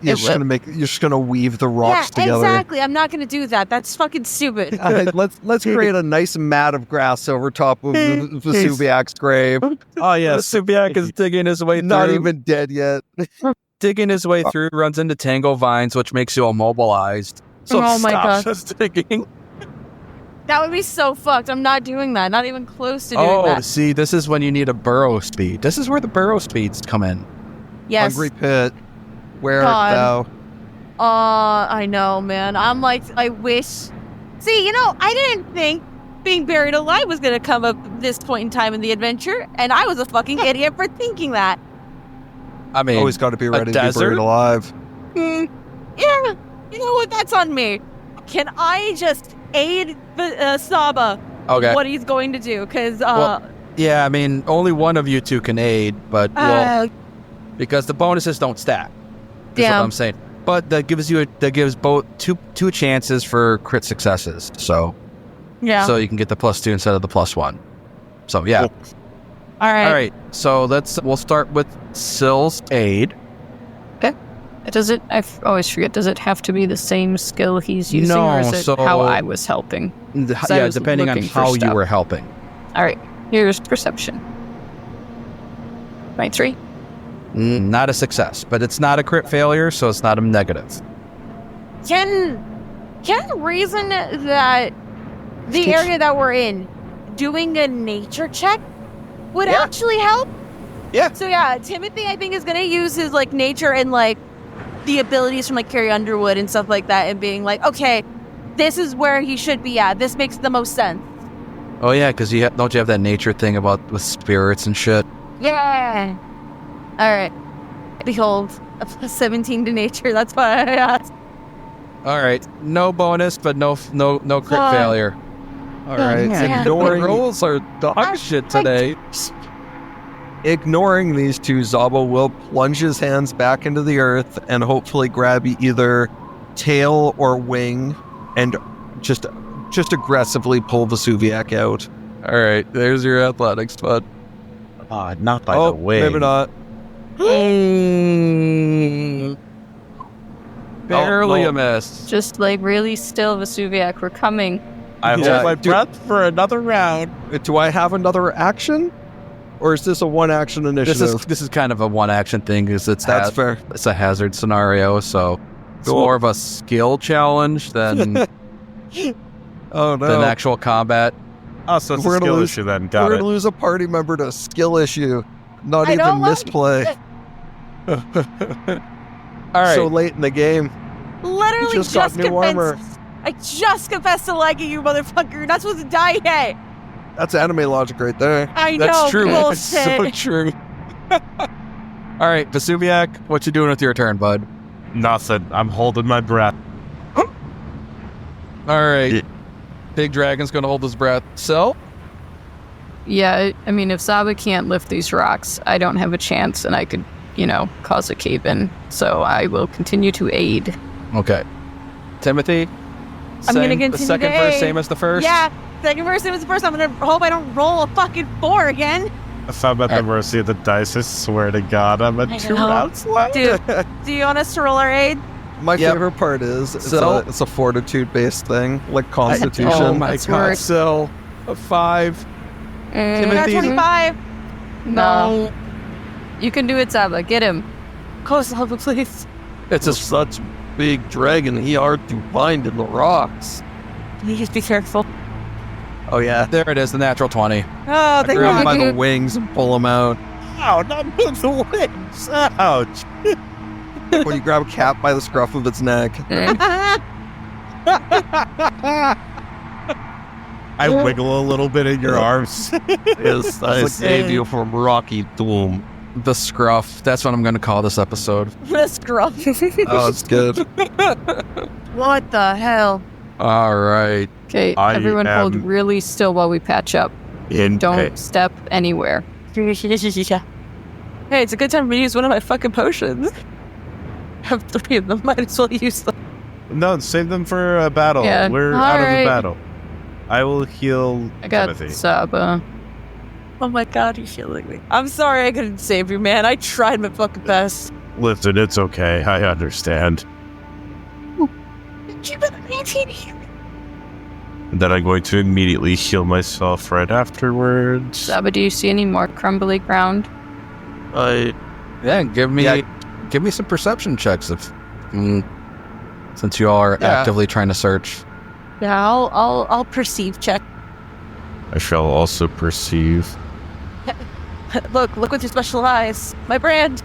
Speaker 3: You're just gonna weave the rocks together.
Speaker 5: Exactly. I'm not gonna do that. That's fucking stupid.
Speaker 3: Let's create a nice mat of grass over top of Vesuviac's grave.
Speaker 1: Oh, yeah. Vesuviac is digging his way through.
Speaker 3: Not even dead yet.
Speaker 1: Digging his way through, runs into tangle vines, which makes you immobilized. So
Speaker 5: Oh my God.
Speaker 1: just digging.
Speaker 5: That would be so fucked. I'm not doing that. Not even close to doing that.
Speaker 1: See, this is when you need a burrow speed. This is where the burrow speeds come in.
Speaker 5: Yes.
Speaker 3: Hungry pit. Where art thou?
Speaker 5: I know, man. I'm like, I wish. See, I didn't think being buried alive was going to come up this point in time in the adventure, and I was a fucking idiot for thinking that.
Speaker 3: I mean, always got to be ready to be buried alive.
Speaker 5: Yeah, you know what? That's on me. Can I just aid Saba?
Speaker 1: Okay.
Speaker 5: What he's going to do? Because
Speaker 1: yeah, I mean, only one of you two can aid, but because the bonuses don't stack. Is what I'm saying. But that gives both two chances for crit successes. So
Speaker 5: yeah.
Speaker 1: So you can get the +2 instead of the +1. So yeah.
Speaker 5: Cool. All right.
Speaker 1: So we'll start with Sill's aid.
Speaker 2: Okay. I always forget, does it have to be the same skill he's using, or is it how I was helping?
Speaker 1: Yeah, depending on how you were helping.
Speaker 2: All right. Here's perception. 23.
Speaker 1: Not a success, but it's not a crit failure, so it's not a negative.
Speaker 5: Can reason that the area that we're in, doing a nature check would actually help?
Speaker 1: Yeah.
Speaker 5: So yeah, Timothy, I think, is going to use his nature and the abilities from Carrie Underwood and stuff like that, and being like, okay, this is where he should be at. This makes the most sense.
Speaker 1: Oh yeah, because don't you have that nature thing with spirits and shit?
Speaker 5: Yeah. All right. Behold, a +17 to nature. That's why I asked.
Speaker 1: All right. No bonus, but no crit failure. All right.
Speaker 5: Yeah.
Speaker 1: Ignoring rolls are dog shit today.
Speaker 3: Ignoring these two, Zaba will plunge his hands back into the earth and hopefully grab either tail or wing and just aggressively pull Vesuviac out. All right, there's your athletics, bud.
Speaker 4: Not by the way.
Speaker 3: Maybe not.
Speaker 1: Barely
Speaker 3: no.
Speaker 1: a miss.
Speaker 2: Just like really still, Vesuviac, we're coming.
Speaker 4: I
Speaker 3: Yeah,
Speaker 4: hold my
Speaker 3: dude.
Speaker 4: breath for another round.
Speaker 3: Do I have another action? Or is this a one-action initiative?
Speaker 1: This is kind of a one action thing because
Speaker 3: That's fair.
Speaker 1: it's a hazard scenario, so it's
Speaker 3: Cool.
Speaker 1: more of a skill challenge than
Speaker 3: Oh, no.
Speaker 1: than actual combat.
Speaker 4: Oh, so it's
Speaker 3: We're
Speaker 4: a
Speaker 3: gonna
Speaker 4: skill
Speaker 3: lose-
Speaker 4: issue then.
Speaker 3: We're
Speaker 4: Got
Speaker 3: going
Speaker 4: it.
Speaker 3: to lose a party member to a skill issue. Not
Speaker 5: I
Speaker 3: even
Speaker 5: don't like
Speaker 3: misplay.
Speaker 1: All right.
Speaker 3: So late in the game.
Speaker 5: Literally
Speaker 3: You just got
Speaker 5: just
Speaker 3: new armor.
Speaker 5: confessed. I just confessed to liking you, motherfucker. You're not supposed to die yet.
Speaker 3: That's anime logic right there.
Speaker 5: I
Speaker 1: That's
Speaker 5: know.
Speaker 1: true. That's
Speaker 5: Bullshit.
Speaker 1: so true. All right, Vesuviac, what you doing with your turn, bud?
Speaker 4: Nothing. I'm holding my breath.
Speaker 1: All right.
Speaker 4: Yeah.
Speaker 1: Big Dragon's going to hold his breath. So,
Speaker 2: Yeah, I mean, if Zaba can't lift these rocks, I don't have a chance, and I could, cause a cave-in. So I will continue to aid.
Speaker 1: okay. Timothy?
Speaker 5: I'm gonna
Speaker 1: same-
Speaker 5: continue
Speaker 1: the second
Speaker 5: to
Speaker 1: verse,
Speaker 5: aid.
Speaker 1: same as the first?
Speaker 5: Yeah. Second verse, it was the first. I'm gonna hope I don't roll a fucking 4 again.
Speaker 4: If I'm at the mercy of the dice, I swear to God, I'm at
Speaker 5: I
Speaker 4: 2
Speaker 5: know.
Speaker 4: rounds left.
Speaker 5: Dude, do you want us to roll our aid?
Speaker 3: My
Speaker 1: Yep.
Speaker 3: favorite part is
Speaker 1: So-
Speaker 3: it's a fortitude-based thing, like Constitution.
Speaker 1: Oh my
Speaker 2: That's
Speaker 1: God.
Speaker 2: worse.
Speaker 1: So, a 5.
Speaker 5: I got
Speaker 1: Timothy.
Speaker 5: 25.
Speaker 2: No. You can do it, Zaba. Get him.
Speaker 5: Close level, please.
Speaker 1: It's
Speaker 3: It's
Speaker 1: a
Speaker 3: such big dragon. He hard to find in the rocks.
Speaker 5: Please be careful.
Speaker 3: Oh yeah.
Speaker 1: There it is, the natural 20.
Speaker 5: Oh, thank
Speaker 3: Grab him by
Speaker 5: God.
Speaker 3: the wings and pull him out.
Speaker 4: Ow, not with the wings. Ouch.
Speaker 3: When you grab a cat by the scruff of its neck.
Speaker 4: I wiggle a little bit in your arms.
Speaker 6: Yes, I
Speaker 3: like,
Speaker 6: saved you from Rocky Doom.
Speaker 1: The Scruff. That's what I'm going to call this episode.
Speaker 5: The scruff.
Speaker 3: Oh, it's good.
Speaker 5: What the hell?
Speaker 1: All right.
Speaker 2: Okay,
Speaker 4: I
Speaker 2: everyone hold
Speaker 4: am-
Speaker 2: really still while we patch up.
Speaker 4: In
Speaker 2: Don't step anywhere.
Speaker 5: Hey, it's a good time for me to use one of my fucking potions. I have 3 of them. Might as well use them.
Speaker 4: No, save them for a battle.
Speaker 2: Yeah,
Speaker 4: We're
Speaker 2: all
Speaker 4: out of
Speaker 2: right.
Speaker 4: the battle. I will heal
Speaker 2: I got
Speaker 4: Timothy.
Speaker 2: Zaba.
Speaker 5: Oh my God, you're killing me. I'm sorry I couldn't save you, man. I tried my fucking best.
Speaker 4: Listen, it's okay. I understand. And then I'm going to immediately heal myself right afterwards.
Speaker 2: Zaba, do you see any more crumbly ground?
Speaker 1: Yeah, give me some perception checks if since you all are
Speaker 3: Yeah.
Speaker 1: actively trying to search.
Speaker 5: Yeah, I'll perceive check.
Speaker 4: I shall also perceive.
Speaker 5: Look with your special eyes. My brand.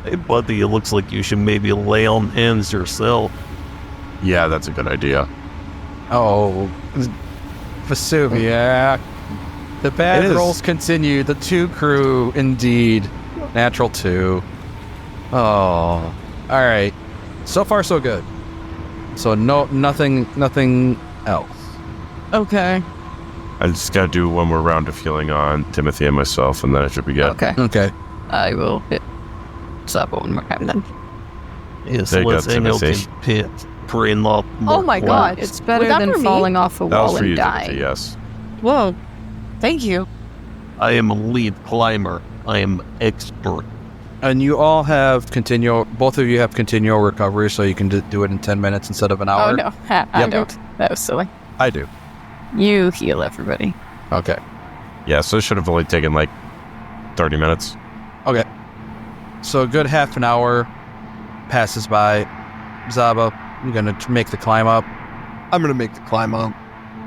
Speaker 6: Hey, buddy, it looks like you should maybe lay on hands yourself.
Speaker 4: Yeah, that's a good idea.
Speaker 1: Oh, Vesuviac. The bad
Speaker 4: It is.
Speaker 1: rolls continue. The 2 crew, indeed. Natural 2. Oh, all right. So far, so good. So nothing else.
Speaker 5: Okay.
Speaker 4: I just gotta do one more round of healing on Timothy and myself, and then I should be good.
Speaker 2: Okay.
Speaker 1: Okay.
Speaker 2: I will hit Zaba one more time then.
Speaker 6: Yes,
Speaker 4: There you go,
Speaker 6: let's hang out in
Speaker 4: Timothy.
Speaker 6: pit. Pray not
Speaker 5: Oh my
Speaker 6: more
Speaker 5: God.
Speaker 2: It's
Speaker 5: Was
Speaker 2: better
Speaker 5: that
Speaker 2: than
Speaker 5: for me?
Speaker 2: falling off a
Speaker 4: That was
Speaker 2: wall
Speaker 4: for you,
Speaker 2: and dying.
Speaker 4: Timothy, yes.
Speaker 5: Whoa. Thank you.
Speaker 6: I am a lead climber. I am expert.
Speaker 1: And you all have both of you have continual recovery, so you can do it in 10 minutes instead of an hour.
Speaker 2: Oh no, I
Speaker 1: Yep.
Speaker 2: don't. That was silly.
Speaker 1: I do.
Speaker 2: You heal everybody.
Speaker 1: Okay.
Speaker 4: Yeah, so it should have only taken like 30 minutes.
Speaker 1: Okay. So a good half an hour passes by. Zaba, you're going to make the climb up.
Speaker 3: I'm gonna make the climb up.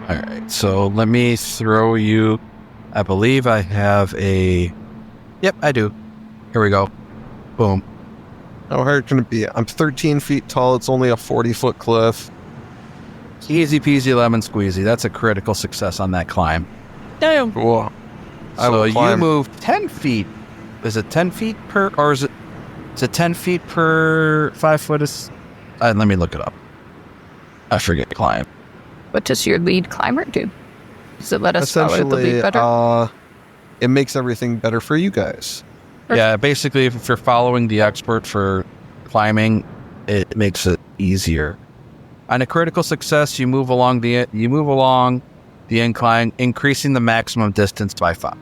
Speaker 1: All right. So let me throw you. I believe I have a. Yep, I do. Here we go. Boom.
Speaker 3: How hard can it be? I'm 13 feet tall. It's only a 40-foot cliff.
Speaker 1: Easy peasy lemon squeezy. That's a critical success on that climb.
Speaker 5: Damn.
Speaker 3: Cool. I
Speaker 1: So
Speaker 3: will
Speaker 1: you
Speaker 3: climb.
Speaker 1: move 10 feet. Is it 10 feet per, or is it 10 feet per 5 foot? Let me look it up. I forget climb.
Speaker 2: What does your lead climber do? Does it let us follow the
Speaker 3: Essentially,
Speaker 2: lead better?
Speaker 3: it makes everything better for you guys.
Speaker 1: Yeah, basically, if you're following the expert for climbing, it makes it easier. On a critical success, you move along, the incline, increasing the maximum distance by 5.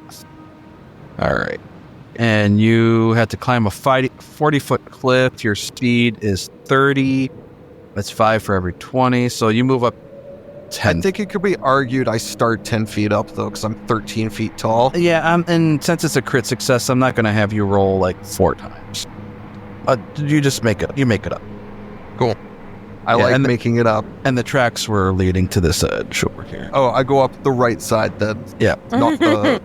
Speaker 1: All right. And you have to climb a 40-foot cliff. Your speed is 30. That's 5 for every 20. So you move up 10.
Speaker 3: I think it could be argued I start 10 feet up, though, because I'm 13 feet tall.
Speaker 1: Yeah, and since it's a crit success, I'm not going to have you roll like 4 times. You just make it. You make it up.
Speaker 3: Cool. I like making it up.
Speaker 1: And the tracks were leading to this edge over here.
Speaker 3: Oh, I go up the right side then.
Speaker 1: Yeah.
Speaker 3: Not the...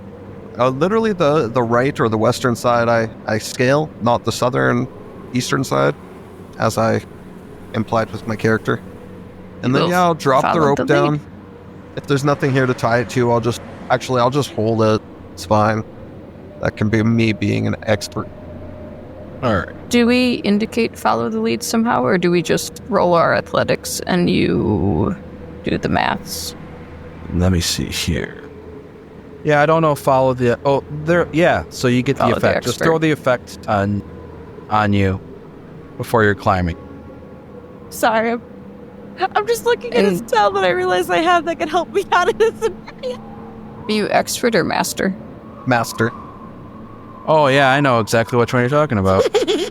Speaker 3: literally the right or the western side I scale, not the southern, eastern side, as I implied with my character. And then, I'll drop the rope down. If there's nothing here to tie it to, I'll just hold it. It's fine. That can be me being an expert.
Speaker 1: All right.
Speaker 2: Do we indicate follow the lead somehow, or do we just roll our athletics and you do the maths?
Speaker 1: Let me see here. Yeah, I don't know. Follow the... Oh, there... Yeah, so you get the effect. Just throw the effect on you before you're climbing.
Speaker 5: Sorry, I'm just looking at a spell that I realize I have that can help me out of this scenario.
Speaker 2: Are you expert or master?
Speaker 3: Master.
Speaker 1: Oh, yeah, I know exactly which one you're talking about.
Speaker 5: Hey,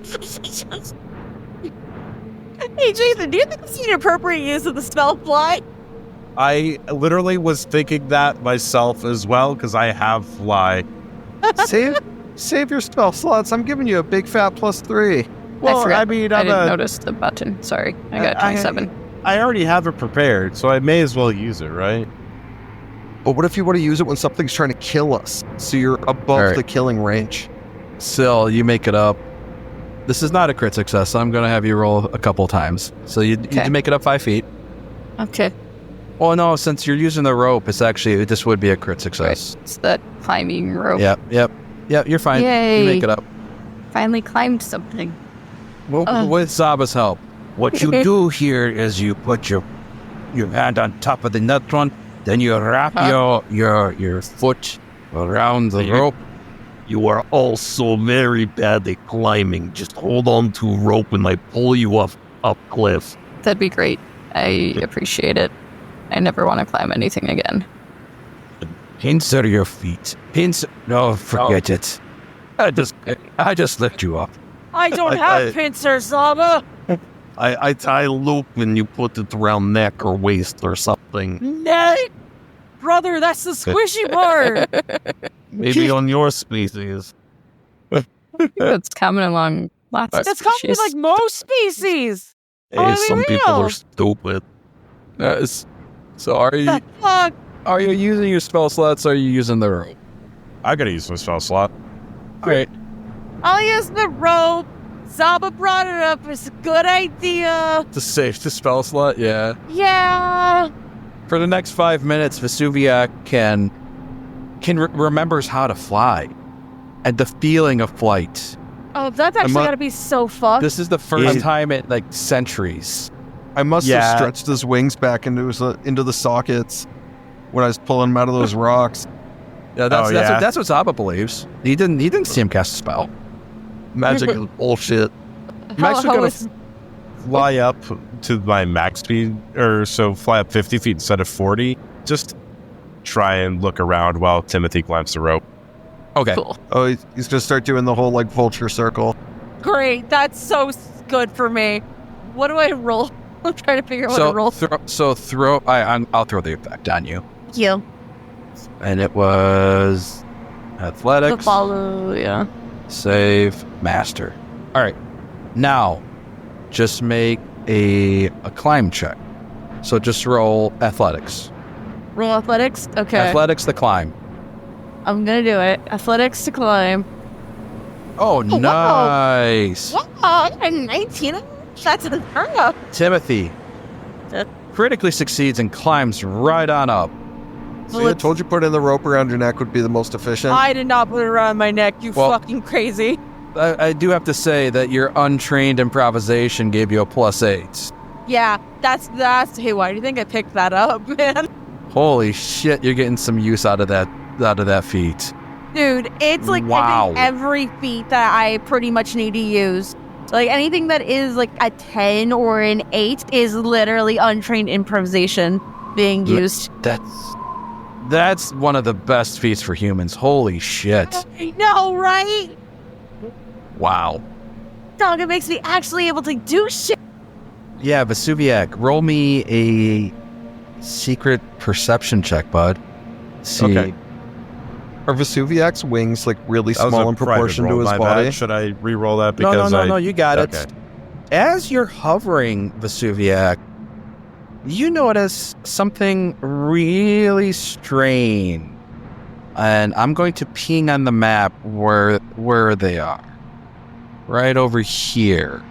Speaker 5: Jason, do you think this is an appropriate use of the spell fly?
Speaker 4: I literally was thinking that myself as well, because I have fly.
Speaker 3: Save your spell slots. I'm giving you a big fat +3.
Speaker 4: Well,
Speaker 2: I didn't notice the button. Sorry, I got 27.
Speaker 4: I already have it prepared, so I may as well use it, right?
Speaker 3: But what if you want to use it when something's trying to kill us? So you're above the killing range.
Speaker 1: Still, you make it up. This is not a crit success, so I'm going to have you roll a couple times. So you make it up 5 feet.
Speaker 2: Okay.
Speaker 1: Well, no, since you're using the rope, this would be a crit success.
Speaker 2: Right. It's that climbing rope.
Speaker 1: Yep, you're fine.
Speaker 2: Yay.
Speaker 1: You make it up.
Speaker 2: Finally climbed something.
Speaker 1: Well, with Zaba's help. What you do here is you put your hand on top of the nut one, then you wrap your foot around the rope.
Speaker 6: You are also very bad at climbing. Just hold on to a rope when I pull you up cliff.
Speaker 2: That'd be great. I appreciate it. I never want to climb anything again.
Speaker 1: Pincer your feet. No, forget it. I just lift you up.
Speaker 5: I don't have pincers, Zaba.
Speaker 6: I tie a loop and you put it around neck or waist or something.
Speaker 5: Neck? Brother, that's the squishy part.
Speaker 6: Maybe on your species.
Speaker 2: That's common along lots of
Speaker 5: That's
Speaker 2: species.
Speaker 5: common like most species.
Speaker 6: Hey, some people are stupid.
Speaker 1: So are you...
Speaker 5: The fuck?
Speaker 1: Are you using your spell slots or are you using the rope?
Speaker 4: I gotta use my spell slot.
Speaker 1: All right.
Speaker 5: I'll use the rope. Zaba brought it up. It's a good idea.
Speaker 1: To save the spell slot, yeah.
Speaker 5: Yeah.
Speaker 1: For the next 5 minutes, Vesuviac remembers how to fly and the feeling of flight.
Speaker 5: Oh, that's actually gotta be so fucked.
Speaker 1: This is the first time in like centuries.
Speaker 3: I must have stretched his wings back into the sockets when I was pulling him out of those rocks.
Speaker 1: Yeah, that's what Zaba believes. He didn't see him cast a spell.
Speaker 6: Magic is bullshit.
Speaker 4: I'm actually going to fly up to my max speed, or so fly up 50 feet instead of 40. Just try and look around while Timothy climbs the rope.
Speaker 1: Okay.
Speaker 2: Cool.
Speaker 3: Oh, he's going to start doing the whole, like, vulture circle.
Speaker 5: Great. That's so good for me. What do I roll? I'm trying to figure out what to roll.
Speaker 1: I'll throw the effect on you.
Speaker 5: Thank you.
Speaker 1: And it was athletics.
Speaker 5: The follow, yeah.
Speaker 1: Save, master. All right. Now, just make a climb check. So just roll athletics.
Speaker 5: Roll athletics? Okay.
Speaker 1: Athletics to climb.
Speaker 5: I'm gonna do it. Athletics to climb.
Speaker 1: Oh, nice.
Speaker 5: Wow, I got 19. That's an up.
Speaker 1: Timothy critically succeeds and climbs right on up.
Speaker 3: See, I told you putting the rope around your neck would be the most efficient.
Speaker 5: I did not put it around my neck, you fucking crazy.
Speaker 1: I do have to say that your untrained improvisation gave you a +8.
Speaker 5: Yeah, that's. Hey, why do you think I picked that up, man?
Speaker 1: Holy shit, you're getting some use out of that feat.
Speaker 5: Dude, it's like I think every feat that I pretty much need to use. Like anything that is like a 10 or an 8 is literally untrained improvisation being used.
Speaker 1: That's one of the best feats for humans. Holy shit.
Speaker 5: I know, right?
Speaker 1: Wow.
Speaker 5: Dog, it makes me actually able to do shit.
Speaker 1: Yeah, Vesuviac, roll me a secret perception check, bud. See.
Speaker 4: Okay.
Speaker 3: Are Vesuviac's wings like really
Speaker 4: That was
Speaker 3: small
Speaker 4: a
Speaker 3: in
Speaker 4: private
Speaker 3: proportion to
Speaker 4: roll,
Speaker 3: his
Speaker 4: my
Speaker 3: body?
Speaker 4: bad. Should I re-roll that?
Speaker 1: No,
Speaker 4: Because
Speaker 1: you got
Speaker 4: Okay.
Speaker 1: it. As you're hovering, Vesuviac, you notice something really strange. And I'm going to ping on the map where they are. Right over here.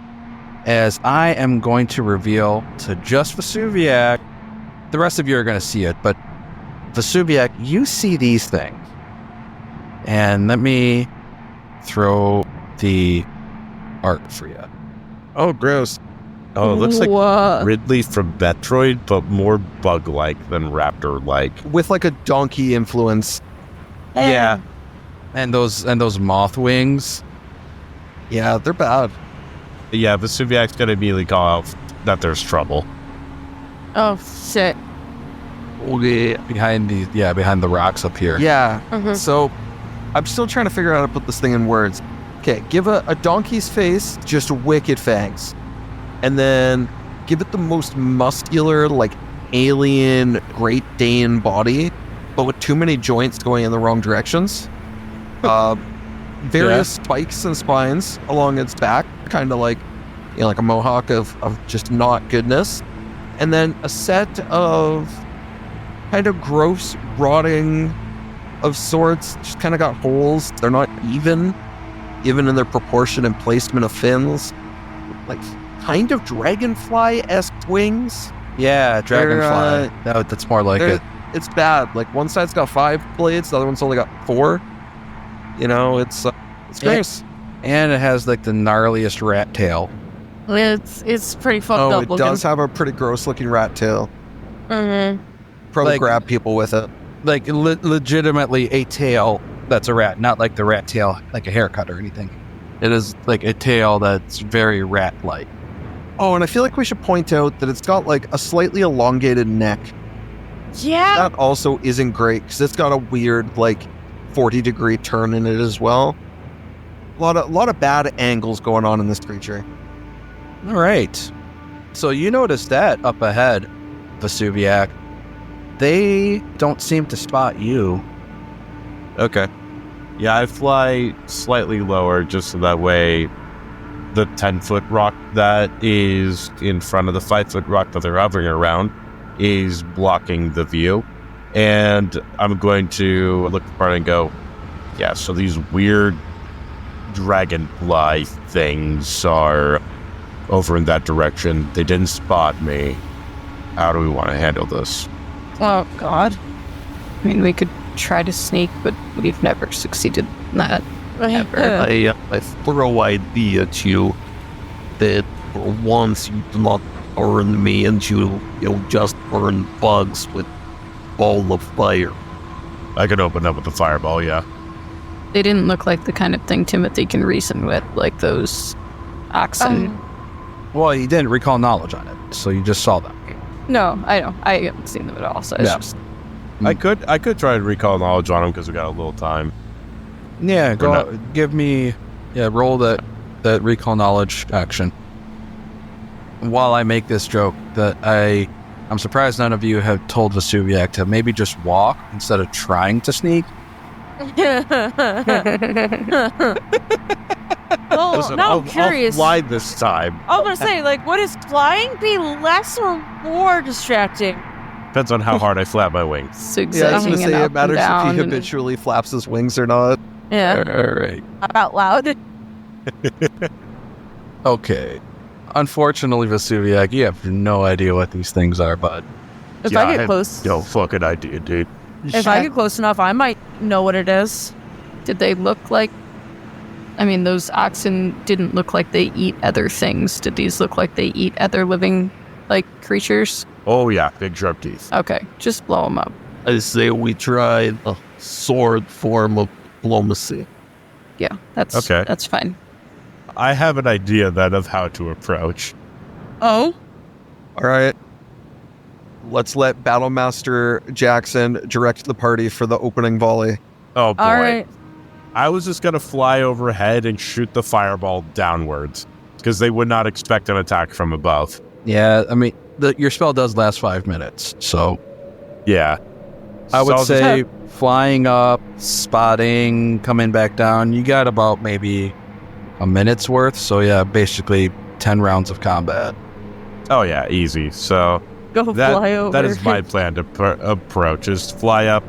Speaker 1: As I am going to reveal to just Vesuviac, the rest of you are going to see it, but Vesuviac, you see these things. And let me throw the art for you.
Speaker 3: Oh, gross.
Speaker 4: Oh, it looks like
Speaker 5: Whoa.
Speaker 4: Ridley from Metroid, but more bug-like than raptor-like.
Speaker 3: With like a donkey influence.
Speaker 1: Yeah. And those moth wings.
Speaker 3: Yeah, they're bad.
Speaker 4: Yeah, Vesuviac's gonna immediately call out that there's trouble.
Speaker 5: Oh, shit.
Speaker 6: Okay.
Speaker 1: Behind the rocks up here.
Speaker 3: Yeah.
Speaker 5: Mhm.
Speaker 3: So I'm still trying to figure out how to put this thing in words. Okay, give a donkey's face just wicked fangs. And then give it the most muscular, like alien Great Dane body, but with too many joints going in the wrong directions. Various spikes and spines along its back, kind of like, like a mohawk of just not goodness. And then a set of kind of gross rotting of sorts, just kind of got holes. They're not even in their proportion and placement of fins. Like kind of dragonfly-esque wings.
Speaker 1: Yeah, dragonfly. That's more like it.
Speaker 3: It's bad. Like one side's got 5 blades, the other one's only got 4. It's gross.
Speaker 1: And it has like the gnarliest rat tail.
Speaker 5: It's pretty fucked up
Speaker 3: It
Speaker 5: looking.
Speaker 3: does have a pretty gross looking rat tail.
Speaker 5: Mm-hmm.
Speaker 3: Probably
Speaker 1: Like-
Speaker 3: grab people with it.
Speaker 1: Like legitimately a tail that's a rat, not like the rat tail like a haircut or anything. It is like a tail that's very rat-like.
Speaker 3: Oh, and I feel like we should point out that it's got like a slightly elongated neck.
Speaker 5: Yeah.
Speaker 3: That also isn't great because it's got a weird like 40-degree turn in it as well. A lot of bad angles going on in this creature.
Speaker 1: All right. So you notice that up ahead, Vesuviac. They don't seem to spot you.
Speaker 4: Okay. Yeah, I fly slightly lower just so that way the 10-foot rock that is in front of the 5-foot rock that they're hovering around is blocking the view. And I'm going to look apart and go, yeah, so these weird dragonfly things are over in that direction. They didn't spot me. How do we want to handle this?
Speaker 2: Oh, God. I mean, we could try to sneak, but we've never succeeded in that. Ever.
Speaker 6: I throw idea to you that for once you do not burn me and you'll just burn bugs with ball of fire.
Speaker 4: I could open up with the fireball, yeah.
Speaker 2: They didn't look like the kind of thing Timothy can reason with, like those oxen.
Speaker 1: Well, you didn't recall knowledge on it, so you just saw them.
Speaker 2: No, I know. I haven't seen them at all, so it's
Speaker 1: Yeah.
Speaker 2: just...
Speaker 4: I could try to recall knowledge on them because we got a little time.
Speaker 1: Yeah,
Speaker 4: Or
Speaker 1: give me, roll that recall knowledge action. While I make this joke, that I'm surprised none of you have told Vesuviac to maybe just walk instead of trying to sneak.
Speaker 5: Well,
Speaker 4: Listen,
Speaker 5: now
Speaker 4: I'll
Speaker 5: I'm curious.
Speaker 4: fly this time.
Speaker 5: I was gonna say, like, would his flying be less or more distracting?
Speaker 4: Depends on how hard I flap my wings.
Speaker 3: Yeah, I was
Speaker 2: zigzagging
Speaker 3: gonna
Speaker 2: and
Speaker 3: say
Speaker 2: up
Speaker 3: it matters
Speaker 2: and
Speaker 3: if
Speaker 2: down.
Speaker 3: he
Speaker 2: and-
Speaker 3: habitually flaps his wings or not.
Speaker 5: Yeah,
Speaker 1: All right.
Speaker 5: out loud.
Speaker 1: Okay. Unfortunately, Vesuviac, you have no idea what these things are, bud.
Speaker 5: If
Speaker 4: Yeah,
Speaker 5: I
Speaker 4: I
Speaker 5: get
Speaker 4: had
Speaker 5: close,
Speaker 4: No fucking idea, dude.
Speaker 5: if I get close enough, I might know what it is.
Speaker 2: Did they look like... I mean, those oxen didn't look like they eat other things. Did these look like they eat other living, like, creatures?
Speaker 4: Oh yeah, big sharp teeth.
Speaker 2: Okay, just blow them up.
Speaker 6: I say we try a sword form of diplomacy.
Speaker 2: Yeah, that's
Speaker 4: Okay.
Speaker 2: That's fine.
Speaker 4: I have an idea then of how to approach.
Speaker 5: Oh,
Speaker 3: All right. let's let Battlemaster Jackson direct the party for the opening volley.
Speaker 4: Oh boy.
Speaker 5: All right.
Speaker 4: I was just going to fly overhead and shoot the fireball downwards because they would not expect an attack from above.
Speaker 1: Yeah, I mean, your spell does last 5 minutes, so
Speaker 4: Yeah.
Speaker 1: I would
Speaker 4: So
Speaker 1: say flying up, spotting, coming back down, you got about maybe a minute's worth. So yeah, basically 10 rounds of combat.
Speaker 4: Oh yeah, easy. So
Speaker 5: Go fly over.
Speaker 4: that is my plan to approach, is fly up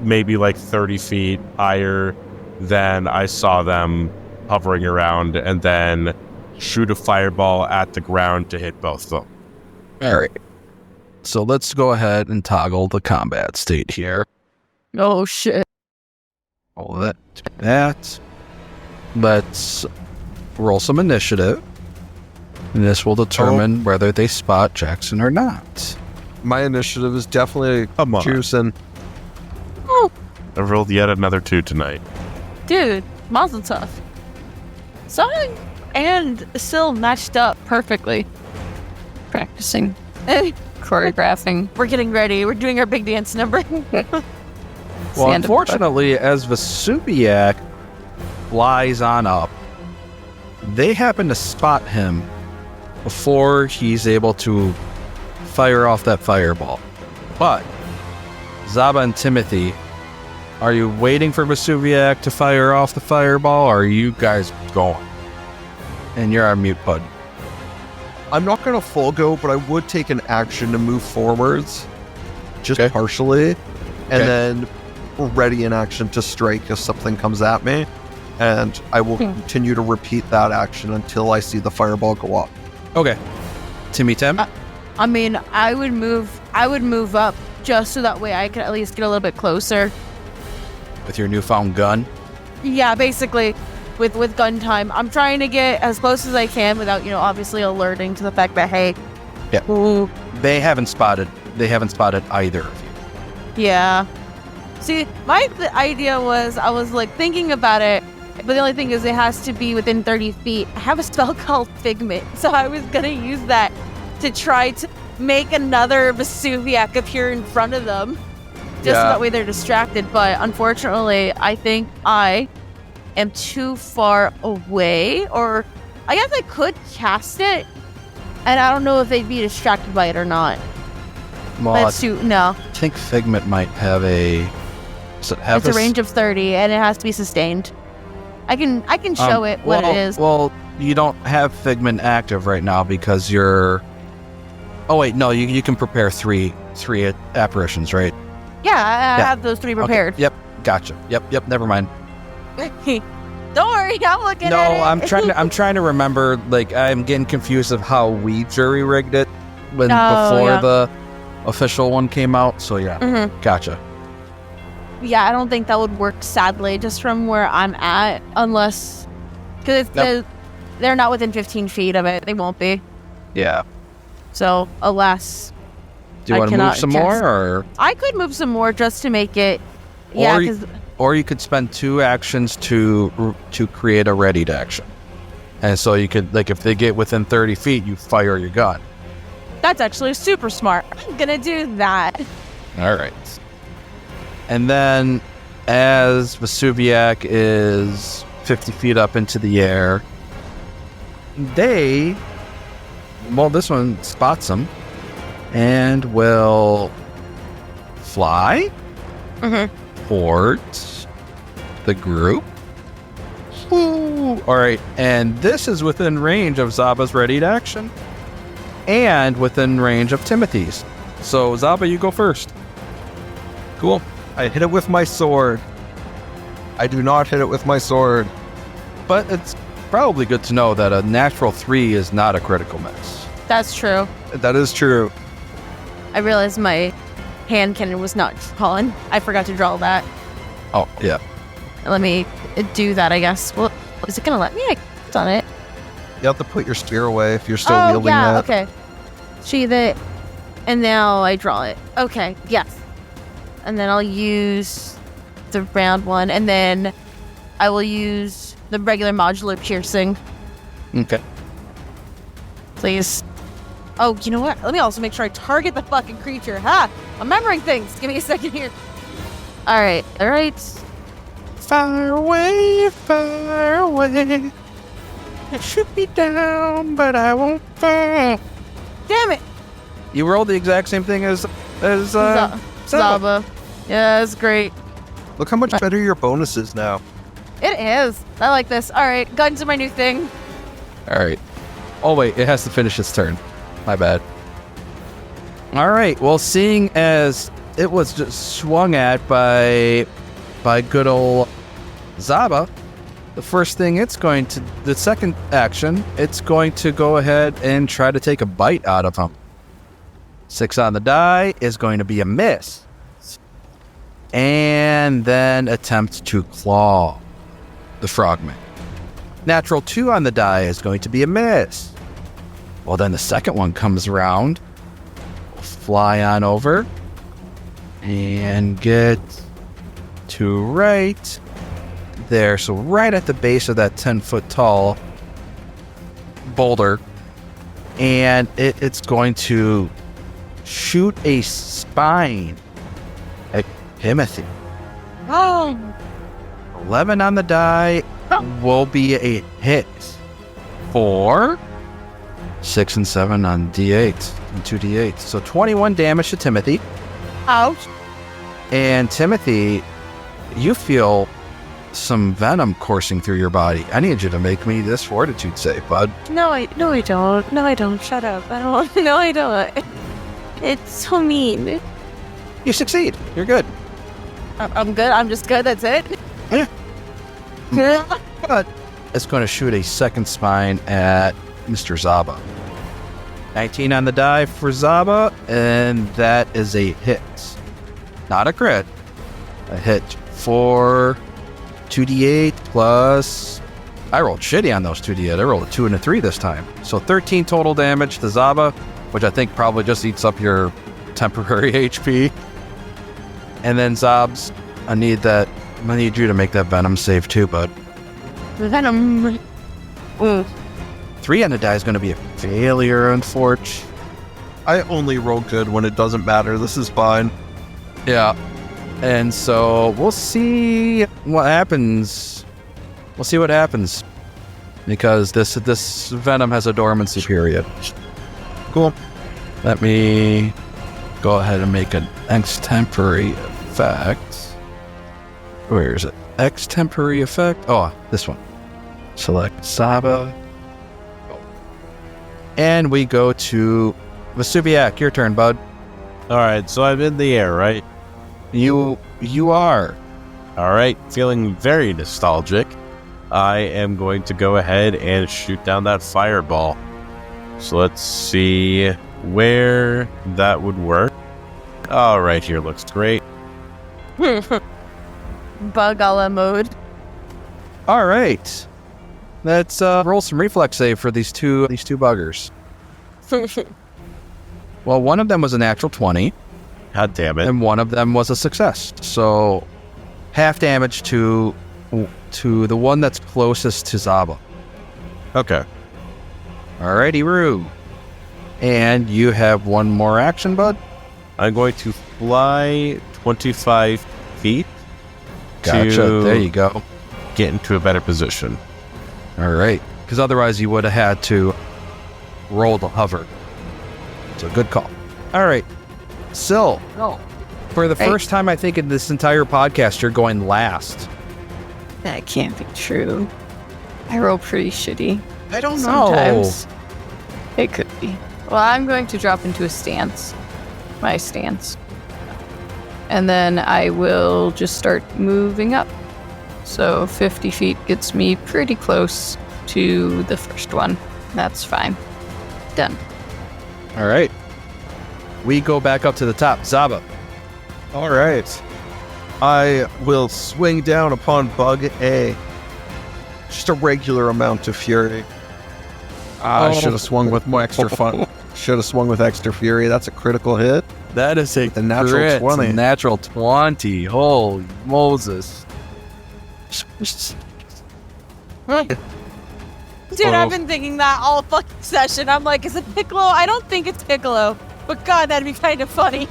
Speaker 4: maybe like 30 feet higher than I saw them hovering around, and then shoot a fireball at the ground to hit both of them.
Speaker 1: All right. So let's go ahead and toggle the combat state here.
Speaker 2: Oh shit.
Speaker 1: All that. Let's roll some initiative. And this will determine whether they spot Jackson or not.
Speaker 3: My initiative is definitely
Speaker 4: Come on.
Speaker 3: juicing.
Speaker 4: I rolled yet another 2 tonight.
Speaker 5: Dude, Mazel Tov. Sonic and Sil matched up perfectly.
Speaker 2: Practicing.
Speaker 5: Eh,
Speaker 2: Choreographing.
Speaker 5: We're getting ready. We're doing our big dance number.
Speaker 1: Well, unfortunately, as Vesuviac flies on up, they happen to spot him before he's able to fire off that fireball. But Zaba and Timothy, are you waiting for Vesuviac to fire off the fireball, or are you guys going? And you're on mute, bud.
Speaker 3: I'm not going to full go, but I would take an action to move forwards, just
Speaker 1: Okay.
Speaker 3: partially, and
Speaker 1: Okay.
Speaker 3: then ready in action to strike if something comes at me. And I will continue to repeat that action until I see the fireball go up.
Speaker 1: Okay. Timmy Tim?
Speaker 5: I mean, I would move up just so that way I could at least get a little bit closer.
Speaker 1: With your newfound gun?
Speaker 5: Yeah, basically, with gun time, I'm trying to get as close as I can without, obviously alerting to the fact that, hey,
Speaker 1: Yeah.
Speaker 5: ooh,
Speaker 1: They haven't spotted either of you.
Speaker 5: yeah. See, the idea was, I was like thinking about it, but the only thing is it has to be within 30 feet. I have a spell called Figment, so I was gonna use that to try to make another Vesuviac appear in front of them, just so
Speaker 1: Yeah.
Speaker 5: that way they're distracted. But unfortunately, I think I am too far away, or I guess I could cast it, and I don't know if they'd be distracted by it or not.
Speaker 1: Well,
Speaker 5: But it's too, no,
Speaker 1: I think Figment might have a... Does it have
Speaker 5: it's a range of 30, and it has to be sustained. I can show it what it is.
Speaker 1: Well, you don't have Figment active right now because you're... Oh, wait, no, you can prepare three apparitions, right?
Speaker 5: Yeah, I
Speaker 1: Yeah.
Speaker 5: have those 3 prepared.
Speaker 1: Okay. Yep, gotcha. Yep, never mind.
Speaker 5: Don't worry, I'm looking
Speaker 1: No,
Speaker 5: at it.
Speaker 1: I'm trying to remember, like, I'm getting confused of how we jury-rigged it before
Speaker 5: yeah.
Speaker 1: the official one came out, so yeah,
Speaker 5: Mhm.
Speaker 1: gotcha.
Speaker 5: Yeah, I don't think that would work, sadly, just from where I'm at, unless... Because they're not within 15 feet of it. They won't be.
Speaker 1: Yeah.
Speaker 5: So, alas.
Speaker 1: Do you
Speaker 5: I
Speaker 1: want to move
Speaker 5: cannot
Speaker 1: some
Speaker 5: cast-
Speaker 1: more, or...
Speaker 5: I could move some more just to make it... Yeah,
Speaker 1: Or-
Speaker 5: because...
Speaker 1: Or you could spend 2 actions to create a readied action. And so you could, like, if they get within 30 feet, you fire your gun.
Speaker 5: That's actually super smart. I'm gonna do that.
Speaker 1: All right. And then as Vesuviac is 50 feet up into the air, this one spots them and will fly towards the group. Ooh. All right. And this is within range of Zaba's readied action and within range of Timothy's. So, Zaba, you go first.
Speaker 3: Cool. I hit it with my sword. I do not hit it with my sword.
Speaker 1: But it's probably good to know that a natural 3 is not a critical miss.
Speaker 5: That's true.
Speaker 3: That is true.
Speaker 5: I realized my hand cannon was not drawn. I forgot to draw that.
Speaker 1: Oh, yeah.
Speaker 5: Let me do that, I guess. Well, is it gonna let me? I clicked on it.
Speaker 3: You have to put your spear away if you're still
Speaker 5: Oh,
Speaker 3: wielding
Speaker 5: yeah,
Speaker 3: that.
Speaker 5: okay. Sheath it, and now I draw it. Okay, yes. And then I'll use the round one, and then I will use the regular modular piercing,
Speaker 1: Okay.
Speaker 5: please. Oh, you know what? Let me also make sure I target the fucking creature. Ha! I'm remembering things. Give me a second here. All right.
Speaker 1: Far away, far away. Shoot me down, but I won't fall.
Speaker 5: Damn it!
Speaker 1: You rolled the exact same thing as Zaba.
Speaker 5: Zaba. Yeah, it's great.
Speaker 3: Look how much better your bonus is now.
Speaker 5: It is. I like this. All right, guns are my new thing.
Speaker 1: All right. Oh wait, it has to finish its turn. My bad. All right. Well, seeing as it was just swung at by good old Zaba, the second action, it's going to go ahead and try to take a bite out of him. 6 on the die is going to be a miss. And then attempt to claw the frogman. Natural 2 on the die is going to be a miss. Well, then the second one comes around. We'll fly on over and get to right there. So right at the base of that 10-foot tall boulder. And it's going to shoot a spine at Timothy.
Speaker 5: Oh.
Speaker 1: 11 on the die will be a hit. 4, 6, and 7 on D8 and 2D8. So 21 damage to Timothy.
Speaker 5: Ouch.
Speaker 1: And Timothy, you feel some venom coursing through your body. I need you to make me this fortitude save, bud.
Speaker 5: No, I don't. No, I don't. Shut up. I don't. No, I don't. It's so mean.
Speaker 1: You succeed. You're good.
Speaker 5: I'm good. I'm just good. That's it.
Speaker 1: Yeah. But it's going to shoot a second spine at Mr. Zaba. 19 on the die for Zaba, and that is a hit. Not a crit. A hit for 2d8 plus... I rolled shitty on those 2d8. I rolled a 2 and a 3 this time. So 13 total damage to Zaba, which I think probably just eats up your temporary HP. And then Zobs, I need you to make that venom save too, bud.
Speaker 5: Venom.
Speaker 1: 3 on the die is going to be a failure, unfortunately.
Speaker 3: I only roll good when it doesn't matter. This is fine.
Speaker 1: Yeah. And so we'll see what happens. We'll see what happens. Because this venom has a dormancy period.
Speaker 3: Cool.
Speaker 1: Let me go ahead and make an extemporary effect. Where is it? Extemporary effect? Oh, this one. Select Zaba. And we go to Vesuviac. Your turn, bud.
Speaker 4: All right, so I'm in the air, right?
Speaker 1: You are.
Speaker 4: All right, feeling very nostalgic. I am going to go ahead and shoot down that fireball. So let's see where that would work. All right, here looks great.
Speaker 5: Bug a la mode.
Speaker 1: All right. Let's roll some reflex save for these two buggers. Well, one of them was a natural 20.
Speaker 4: God damn it.
Speaker 1: And one of them was a success. So half damage to the one that's closest to Zaba.
Speaker 4: Okay.
Speaker 1: Alrighty, Roo. And you have one more action, bud?
Speaker 4: I'm going to fly 25 feet.
Speaker 1: Gotcha.
Speaker 4: To
Speaker 1: there you go.
Speaker 4: Get into a better position.
Speaker 1: All right. Because otherwise you would have had to roll to hover. So good call. All right. Syl.
Speaker 2: Oh.
Speaker 1: For the first time, I think, in this entire podcast, you're going last.
Speaker 2: That can't be true. I roll pretty shitty.
Speaker 1: I don't
Speaker 2: Sometimes. It could be. Well, I'm going to drop into a stance. My stance. And then I will just start moving up. So 50 feet gets me pretty close to the first one. That's fine. Done.
Speaker 1: All right. We go back up to the top. Zaba.
Speaker 3: All right. I will swing down upon Bug A. Just a regular amount of fury. I should have swung with more extra fun. Should have swung with extra fury. That's a critical hit.
Speaker 1: That is a
Speaker 3: natural
Speaker 1: crit.
Speaker 3: 20.
Speaker 1: Natural 20. Holy Moses.
Speaker 5: Dude, I've been thinking that all fucking session. I'm like, is it Piccolo? I don't think it's Piccolo. But God, that'd be kind of funny.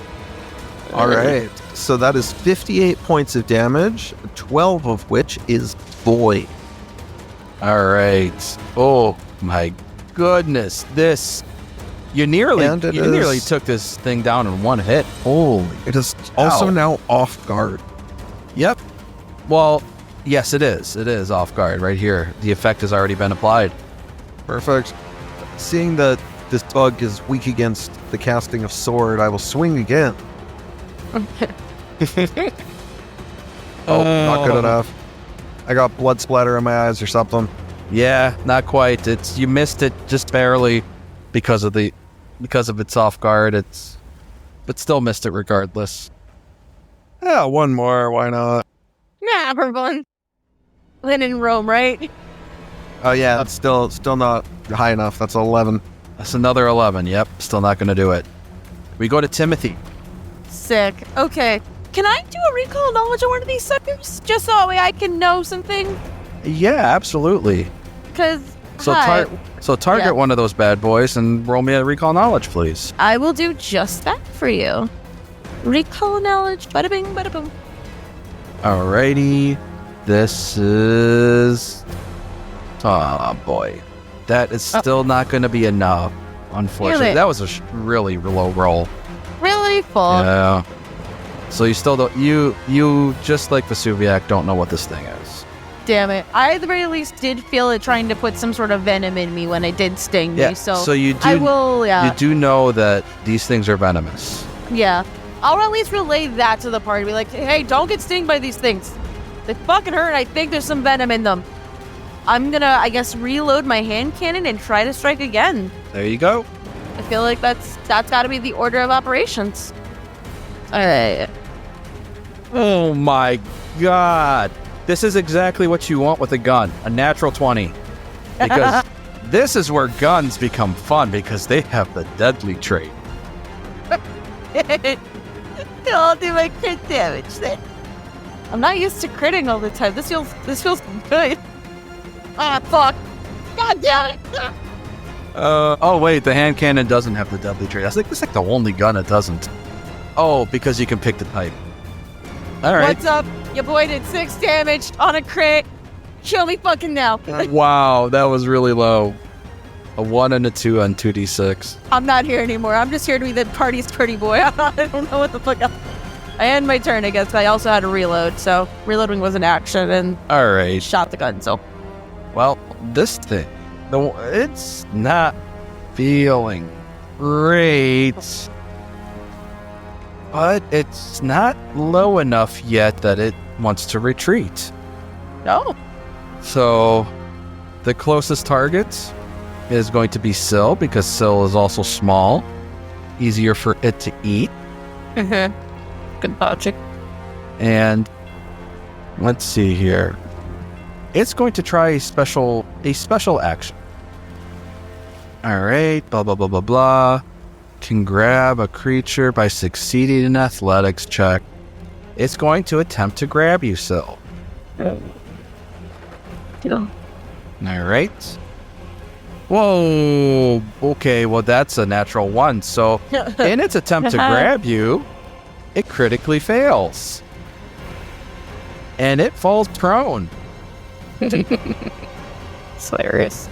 Speaker 3: All right. So that is 58 points of damage, 12 of which is void.
Speaker 1: All right. Oh my goodness. You nearly took this thing down in one hit. Holy.
Speaker 3: It is also now off guard.
Speaker 1: Yep. Well, yes, it is. It is off guard right here. The effect has already been applied.
Speaker 3: Perfect. Seeing that this bug is weak against the casting of sword, I will swing again. Not good enough. I got blood splatter in my eyes or something.
Speaker 1: Yeah, not quite. You missed it just barely because of its off guard. But still missed it regardless.
Speaker 3: Yeah, one more. Why not?
Speaker 5: Nah, for fun. Lynn in Rome, right?
Speaker 3: Oh yeah, that's still not high enough. That's 11.
Speaker 1: That's another 11. Yep, still not going to do it. We go to Timothy.
Speaker 5: Sick. Okay. Can I do a recall knowledge on one of these suckers? Just so that way I can know something?
Speaker 1: Yeah, absolutely.
Speaker 5: Because,
Speaker 1: target one of those bad boys and roll me a recall knowledge, please.
Speaker 5: I will do just that for you. Recall knowledge. Bada bing, bada boom.
Speaker 1: Alrighty. This is... Oh, boy. That is still not going to be enough, unfortunately.
Speaker 5: Really?
Speaker 1: That was a really low roll.
Speaker 5: Really? Full.
Speaker 1: Yeah. So you still don't... You, just like Vesuviac, don't know what this thing is.
Speaker 5: Damn it. I, at the very least, did feel it trying to put some sort of venom in me when it did sting me. So
Speaker 1: you do...
Speaker 5: I will,
Speaker 1: You do know that these things are venomous.
Speaker 5: Yeah. I'll at least relay that to the party. Be like, hey, don't get stung by these things. They fucking hurt. I think there's some venom in them. I'm gonna, I guess, reload my hand cannon and try to strike again.
Speaker 1: There you go.
Speaker 5: I feel like that's gotta be the order of operations. Alright.
Speaker 1: Oh my god. This is exactly what you want with a gun. A natural 20. Because this is where guns become fun because they have the deadly trait.
Speaker 5: I'll do my crit damage then. I'm not used to critting all the time. This feels good. Ah, fuck. God damn it.
Speaker 1: Oh wait, the hand cannon doesn't have the deadly trait. I think it's like the only gun it doesn't. Oh, because you can pick the type. Alright.
Speaker 5: What's up? Your boy did 6 damage on a crit. Show me fucking now.
Speaker 1: Wow, that was really low. A 1 and a 2 on 2d6.
Speaker 5: I'm not here anymore. I'm just here to be the party's pretty boy. I don't know what the fuck. I end my turn, I guess. I also had to reload, so reloading was an action and
Speaker 1: Alright.
Speaker 5: shot the gun, so.
Speaker 1: Well, this thing, it's not feeling great. But it's not low enough yet that it wants to retreat.
Speaker 5: No.
Speaker 1: So, the closest target is going to be Syl, because Syl is also small. Easier for it to eat.
Speaker 2: Good logic.
Speaker 1: And let's see here. It's going to try a special action. Alright, blah, blah, blah, blah, blah. Can grab a creature by succeeding in an athletics check. It's going to attempt to grab you, Syl. Alright. Whoa. Okay, well, that's a natural 1. So, in its attempt to grab you, it critically fails. And it falls prone.
Speaker 2: It's hilarious.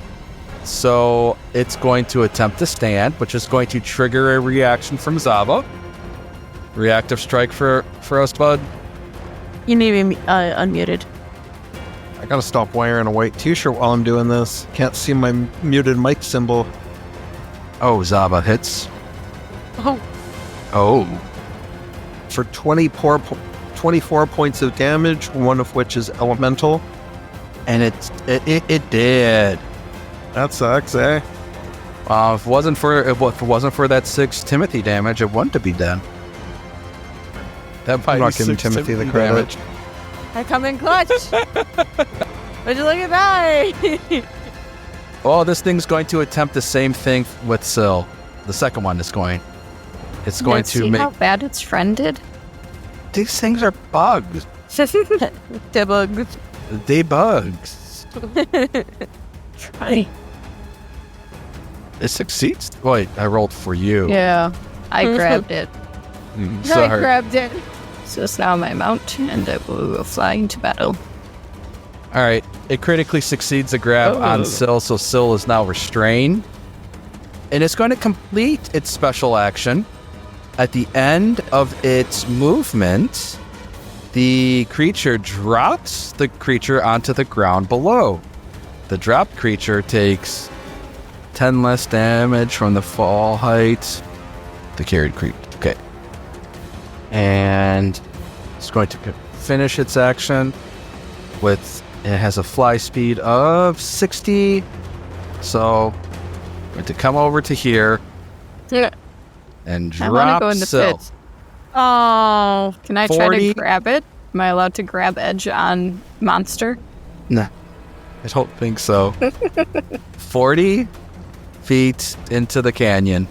Speaker 1: So it's going to attempt to stand, which is going to trigger a reaction from Zava. Reactive strike for us, bud.
Speaker 5: You need to be unmuted.
Speaker 3: I gotta stop wearing a white t-shirt while I'm doing this. Can't see my muted mic symbol.
Speaker 1: Oh, Zava hits.
Speaker 5: Oh.
Speaker 1: Oh.
Speaker 3: For 24 points of damage, one of which is elemental.
Speaker 1: And it did.
Speaker 3: That sucks, eh?
Speaker 1: If it wasn't for that 6 Timothy damage, it wouldn't have been dead. That might
Speaker 3: I'm not
Speaker 1: be
Speaker 3: giving
Speaker 1: 6
Speaker 3: Timothy the credit.
Speaker 1: damage.
Speaker 5: I come in clutch. Would you look at that?
Speaker 1: Oh, this thing's going to attempt the same thing with Syl. The second one is going. It's going
Speaker 2: Let's
Speaker 1: to
Speaker 2: see
Speaker 1: make...
Speaker 2: how bad its friend did.
Speaker 1: These things are bugs.
Speaker 5: Debugs.
Speaker 1: They bugs.
Speaker 2: try.
Speaker 1: It succeeds. Wait, I rolled for you.
Speaker 2: Yeah, I grabbed it.
Speaker 5: I
Speaker 1: Sorry.
Speaker 5: grabbed it.
Speaker 2: So it's now my mount, and I will fly into battle.
Speaker 1: All right. It critically succeeds a grab on Syl, so Syl is now restrained. And it's going to complete its special action. At the end of its movement, the creature drops the creature onto the ground below. The dropped creature takes 10 less damage from the fall height. The carried creature. Okay. And it's going to finish its action with, it has a fly speed of 60. So, I'm going to come over to here
Speaker 2: Yeah.
Speaker 1: and
Speaker 2: I want to
Speaker 1: drop
Speaker 2: go in the
Speaker 1: Syl.
Speaker 2: pit.
Speaker 5: Oh,
Speaker 2: Can I try
Speaker 1: 40.
Speaker 2: to grab it? Am I allowed to grab edge on monster?
Speaker 1: Nah, I don't think so. 40 feet into the canyon.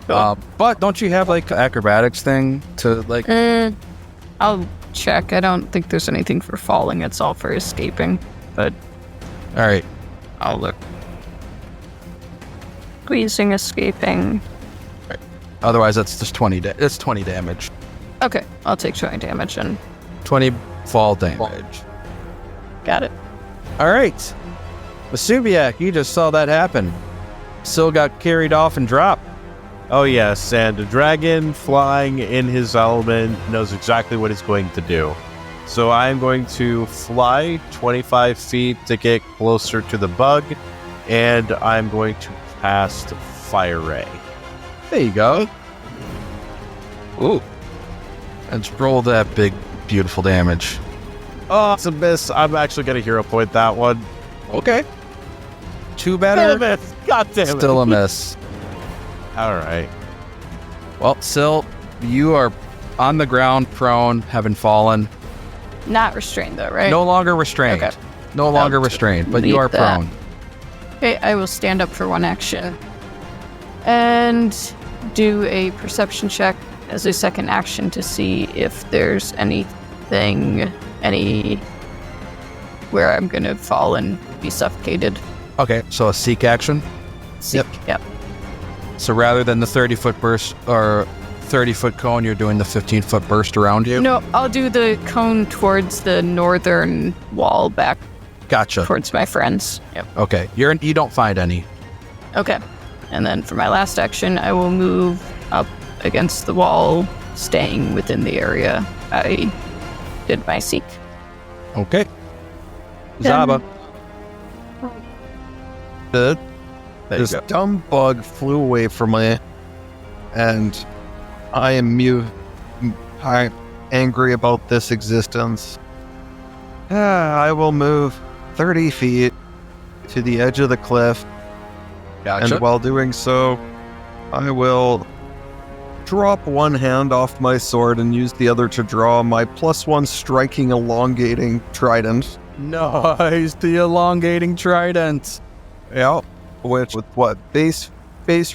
Speaker 1: But don't you have like acrobatics thing to like?
Speaker 2: I'll check. I don't think there's anything for falling. It's all for escaping. But
Speaker 1: All right.
Speaker 2: I'll look. Squeezing, escaping.
Speaker 1: Otherwise, that's just 20. It's 20 damage.
Speaker 2: Okay, I'll take 20 damage and
Speaker 1: 20 fall damage.
Speaker 2: got it.
Speaker 1: All right. Vesuviac, you just saw that happen. Syl got carried off and dropped.
Speaker 4: Oh yes, and a dragon flying in his element knows exactly what it's going to do. So I'm going to fly 25 feet to get closer to the bug, and I'm going to cast Fire Ray.
Speaker 1: There you go. Ooh. Let's roll that big, beautiful damage.
Speaker 4: Oh, it's a miss. I'm actually going to hero point that one.
Speaker 1: Okay. Two
Speaker 4: Still a
Speaker 1: better.
Speaker 4: miss. God damn it.
Speaker 1: Still a miss.
Speaker 4: All right.
Speaker 1: Well, Syl, you are on the ground, prone, having fallen.
Speaker 2: Not restrained though, right?
Speaker 1: No longer restrained.
Speaker 2: Okay.
Speaker 1: No longer
Speaker 2: I'll
Speaker 1: restrained, but you
Speaker 2: delete
Speaker 1: are
Speaker 2: that.
Speaker 1: prone.
Speaker 2: Okay, I will stand up for one action. And do a perception check as a second action to see if there's anything, where I'm gonna fall and be suffocated.
Speaker 1: Okay, so a seek action.
Speaker 2: Seek. Yep.
Speaker 1: So rather than the 30-foot burst or 30-foot cone, you're doing the 15-foot burst around you?
Speaker 2: No, I'll do the cone towards the northern wall back
Speaker 1: Gotcha.
Speaker 2: towards my friends. Yep.
Speaker 1: Okay, you don't find any.
Speaker 2: Okay. And then for my last action, I will move up against the wall, staying within the area I did my seek.
Speaker 1: Okay.
Speaker 2: Done.
Speaker 1: Zaba.
Speaker 3: Good.
Speaker 1: There you
Speaker 3: This
Speaker 1: go.
Speaker 3: dumb bug flew away from me, and I am I'm angry about this existence. I will move 30 feet to the edge of the cliff,
Speaker 1: Gotcha.
Speaker 3: and while doing so, I will drop one hand off my sword and use the other to draw my +1 striking elongating trident.
Speaker 1: Nice, the elongating trident.
Speaker 3: Yeah, which with what base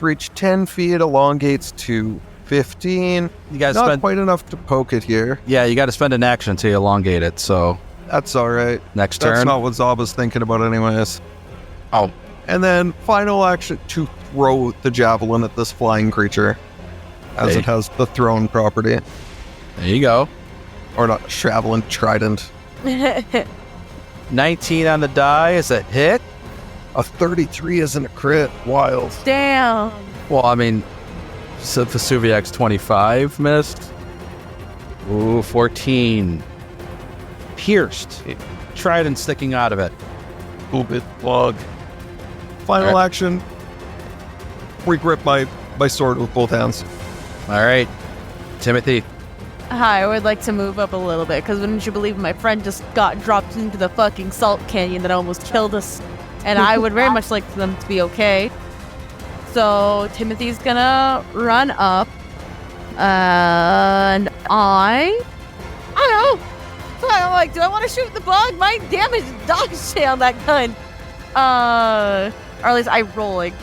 Speaker 3: reach 10 feet elongates to 15.
Speaker 1: You guys
Speaker 3: Not
Speaker 1: spend.
Speaker 3: quite enough to poke it here.
Speaker 1: Yeah, you got to spend an action to elongate it. So
Speaker 3: That's all right.
Speaker 1: next
Speaker 3: That's
Speaker 1: turn.
Speaker 3: not what Zaba's thinking about anyways.
Speaker 1: Oh,
Speaker 3: And then final action to throw the javelin at this flying creature, as
Speaker 1: Hey.
Speaker 3: it has the thrown property.
Speaker 1: there you go.
Speaker 3: Or not javelin, trident.
Speaker 1: 19 on the die. Is that hit?
Speaker 3: A 33 isn't a crit. Wild.
Speaker 5: Damn.
Speaker 1: Well, I mean, so Vesuviac's 25 missed. Ooh, 14. Pierced. Trident sticking out of it.
Speaker 3: Bit bug. Final
Speaker 1: Alright.
Speaker 3: action. Regrip my sword with both hands.
Speaker 1: All right. Timothy.
Speaker 5: Hi, I would like to move up a little bit, because wouldn't you believe my friend just got dropped into the fucking salt canyon that almost killed us, and I would very much like for them to be okay. So Timothy's gonna run up, and I don't know. I'm like, do I want to shoot the bug? My damage is dog shit on that gun. Or at least I roll like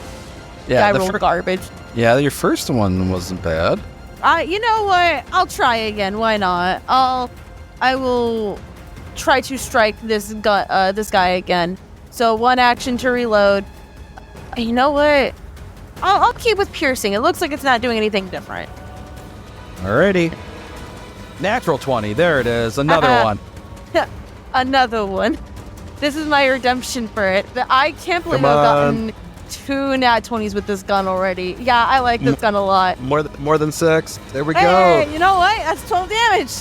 Speaker 5: I roll garbage.
Speaker 1: Yeah, your first one wasn't bad.
Speaker 5: You know what? I'll try again. Why not? I will try to strike this guy again. So 1 action to reload. You know what? I'll keep with piercing. It looks like it's not doing anything different.
Speaker 1: Alrighty. Natural 20. There it is. Another one.
Speaker 5: Another one. This is my redemption for it. But I can't believe I've gotten 2 nat 20s with this gun already. Yeah, I like this gun a lot.
Speaker 3: More than 6. There we go.
Speaker 5: Hey, you know what? That's 12 damage.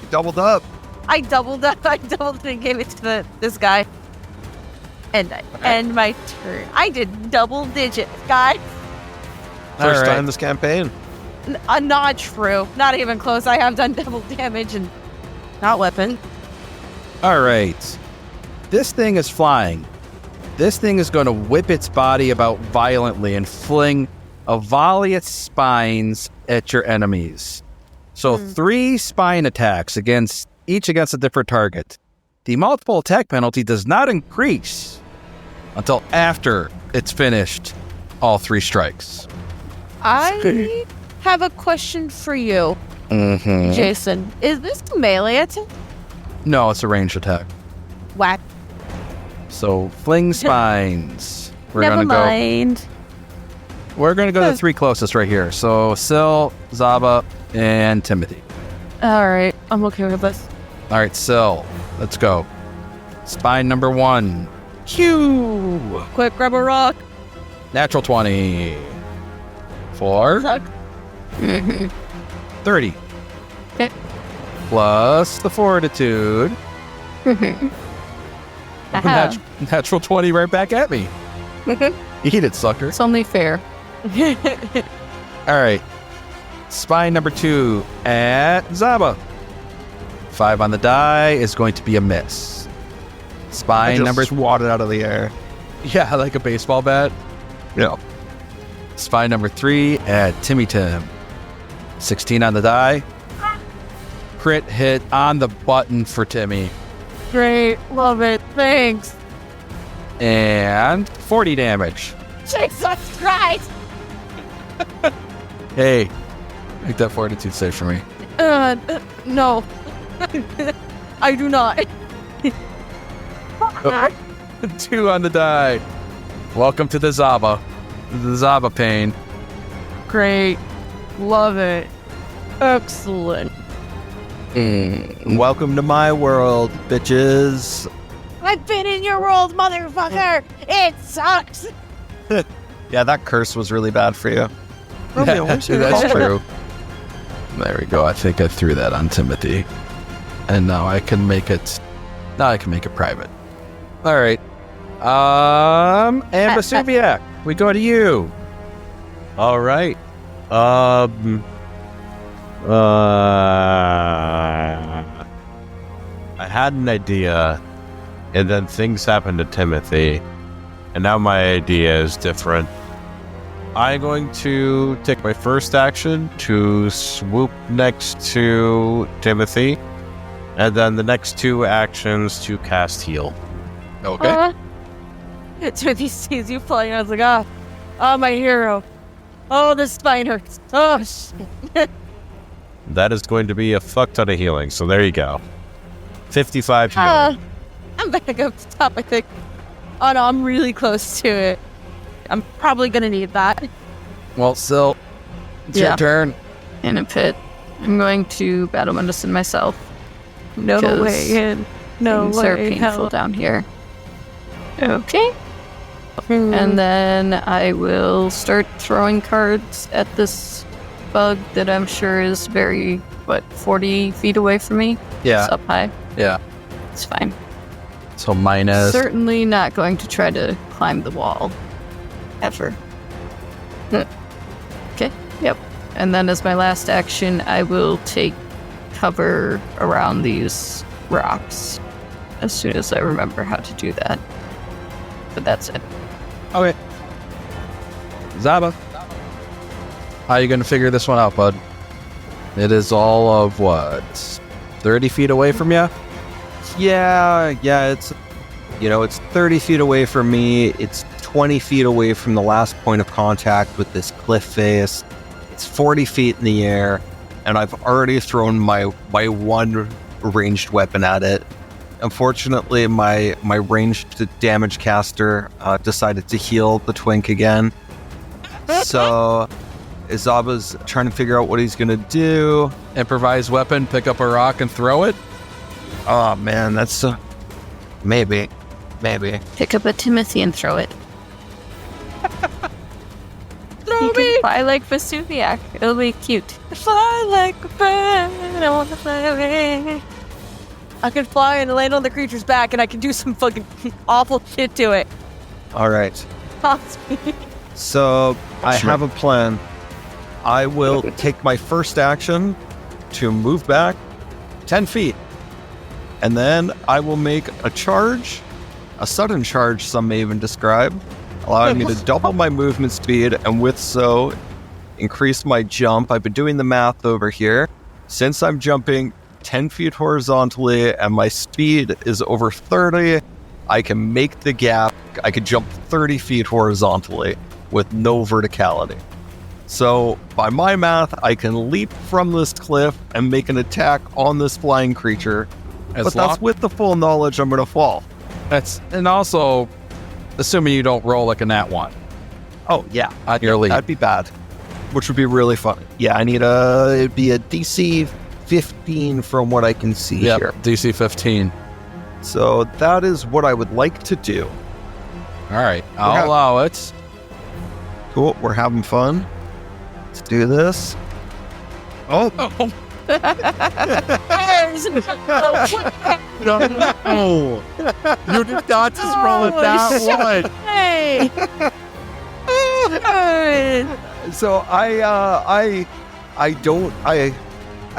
Speaker 3: You doubled up.
Speaker 5: I doubled up. I doubled it and gave it to this guy. And I end my turn. I did double digits, guys.
Speaker 3: First time this campaign.
Speaker 5: Not true. Not even close. I have done double damage and not weapon.
Speaker 1: All right. This thing is flying. This thing is going to whip its body about violently and fling a volley of spines at your enemies. So 3 spine attacks each against a different target. The multiple attack penalty does not increase until after it's finished all 3 strikes.
Speaker 5: I have a question for you, Jason. Is this a melee attack?
Speaker 1: No, it's a ranged attack.
Speaker 5: Whack.
Speaker 1: So fling spines.
Speaker 5: Never mind.
Speaker 1: We're gonna go to the 3 closest right here. So Syl, Zaba, and Timothy.
Speaker 5: All right, I'm okay with this.
Speaker 1: All right, Syl, let's go. Spine number 1. Q.
Speaker 5: Quick, grab a rock.
Speaker 1: Natural 20. 4.
Speaker 5: Suck.
Speaker 1: 30.
Speaker 2: Okay.
Speaker 1: Plus the fortitude. Natural 20 right back at me. Eat it, sucker.
Speaker 2: It's only fair.
Speaker 1: All right. Spine number 2 at Zaba. 5 on the die is going to be a miss. Spine number
Speaker 3: swatted out of the air.
Speaker 1: Yeah, like a baseball bat.
Speaker 3: Yeah.
Speaker 1: Spine number 3 at Timmy Tim. 16 on the die. Crit hit on the button for Timmy.
Speaker 5: Great, love it. Thanks.
Speaker 1: And 40 damage.
Speaker 5: Jesus Christ.
Speaker 1: Hey, make that fortitude save for me.
Speaker 5: No. I do not.
Speaker 1: 2 on the die. Welcome to the Zaba. The Zaba pain.
Speaker 5: Great. Love it. Excellent.
Speaker 3: Welcome to my world, bitches.
Speaker 5: I've been in your world, motherfucker. It sucks.
Speaker 3: Yeah, that curse was really bad for you.
Speaker 1: Yeah, actually, that's true. There we go. I think I threw that on Timothy. And now I can make it private. All right. And Vesuviac, we go to you.
Speaker 4: All right. I had an idea, and then things happened to Timothy, and now my idea is different. I'm going to take my first action to swoop next to Timothy, and then the next 2 actions to cast heal.
Speaker 1: Okay.
Speaker 5: Timothy sees you flying. I was like, oh, my hero. Oh, the spine hurts. Oh, shit.
Speaker 4: That is going to be a fuck ton of healing, so there you go. 55 healing.
Speaker 5: I'm back up to top, I think. Oh, no, I'm really close to it. I'm probably going to need that.
Speaker 1: Well, Syl, it's your turn.
Speaker 2: In a pit. I'm going to battle medicine myself.
Speaker 5: No way in. No
Speaker 2: Things
Speaker 5: way
Speaker 2: are
Speaker 5: in
Speaker 2: painful
Speaker 5: hell.
Speaker 2: down here. Okay. And then I will start throwing cards at this bug that I'm sure is 40 feet away from me?
Speaker 1: Yeah.
Speaker 2: It's up high.
Speaker 1: Yeah.
Speaker 2: It's fine.
Speaker 1: So minus.
Speaker 2: Certainly not going to try to climb the wall. Ever. Okay, yep. And then as my last action, I will take cover around these rocks as soon as I remember how to do that. But that's it.
Speaker 1: Okay. Zaba, how are you going to figure this one out, bud? It is all of what? 30 feet away from you?
Speaker 3: Yeah, it's, it's 30 feet away from me. It's 20 feet away from the last point of contact with this cliff face. It's 40 feet in the air, and I've already thrown my one ranged weapon at it, Unfortunately, my ranged damage caster decided to heal the twink again. So Izaba's trying to figure out what he's gonna do.
Speaker 1: Improvise weapon, pick up a rock and throw it.
Speaker 3: Oh man, that's maybe.
Speaker 2: Pick up a Timothy and throw it.
Speaker 5: Throw
Speaker 2: You
Speaker 5: me!
Speaker 2: can fly like Vesuviac. It'll be cute.
Speaker 5: Fly like a bird, I wanna fly away. I can fly and land on the creature's back, and I can do some fucking awful shit to it.
Speaker 3: All right. So I have a plan. I will take my first action to move back 10 feet. And then I will make a charge, a sudden charge, some may even describe, allowing me to double my movement speed and with so increase my jump. I've been doing the math over here. Since I'm jumping 10 feet horizontally and my speed is over 30, I can make the gap. I could jump 30 feet horizontally with no verticality. So by my math, I can leap from this cliff and make an attack on this flying creature. But that's with the full knowledge I'm going to fall.
Speaker 1: And also, assuming you don't roll like a nat 1
Speaker 3: Oh, yeah.
Speaker 1: on your lead.
Speaker 3: That'd be bad, which would be really funny. Yeah, I need it'd be a DC 15 from what I can see
Speaker 1: Yep,
Speaker 3: here.
Speaker 1: DC 15.
Speaker 3: So that is what I would like to do.
Speaker 1: All right, I'll allow it.
Speaker 3: Cool, we're having fun. Let's do this. Oh,
Speaker 1: No, you did not just roll it that one.
Speaker 5: Hey!
Speaker 3: so I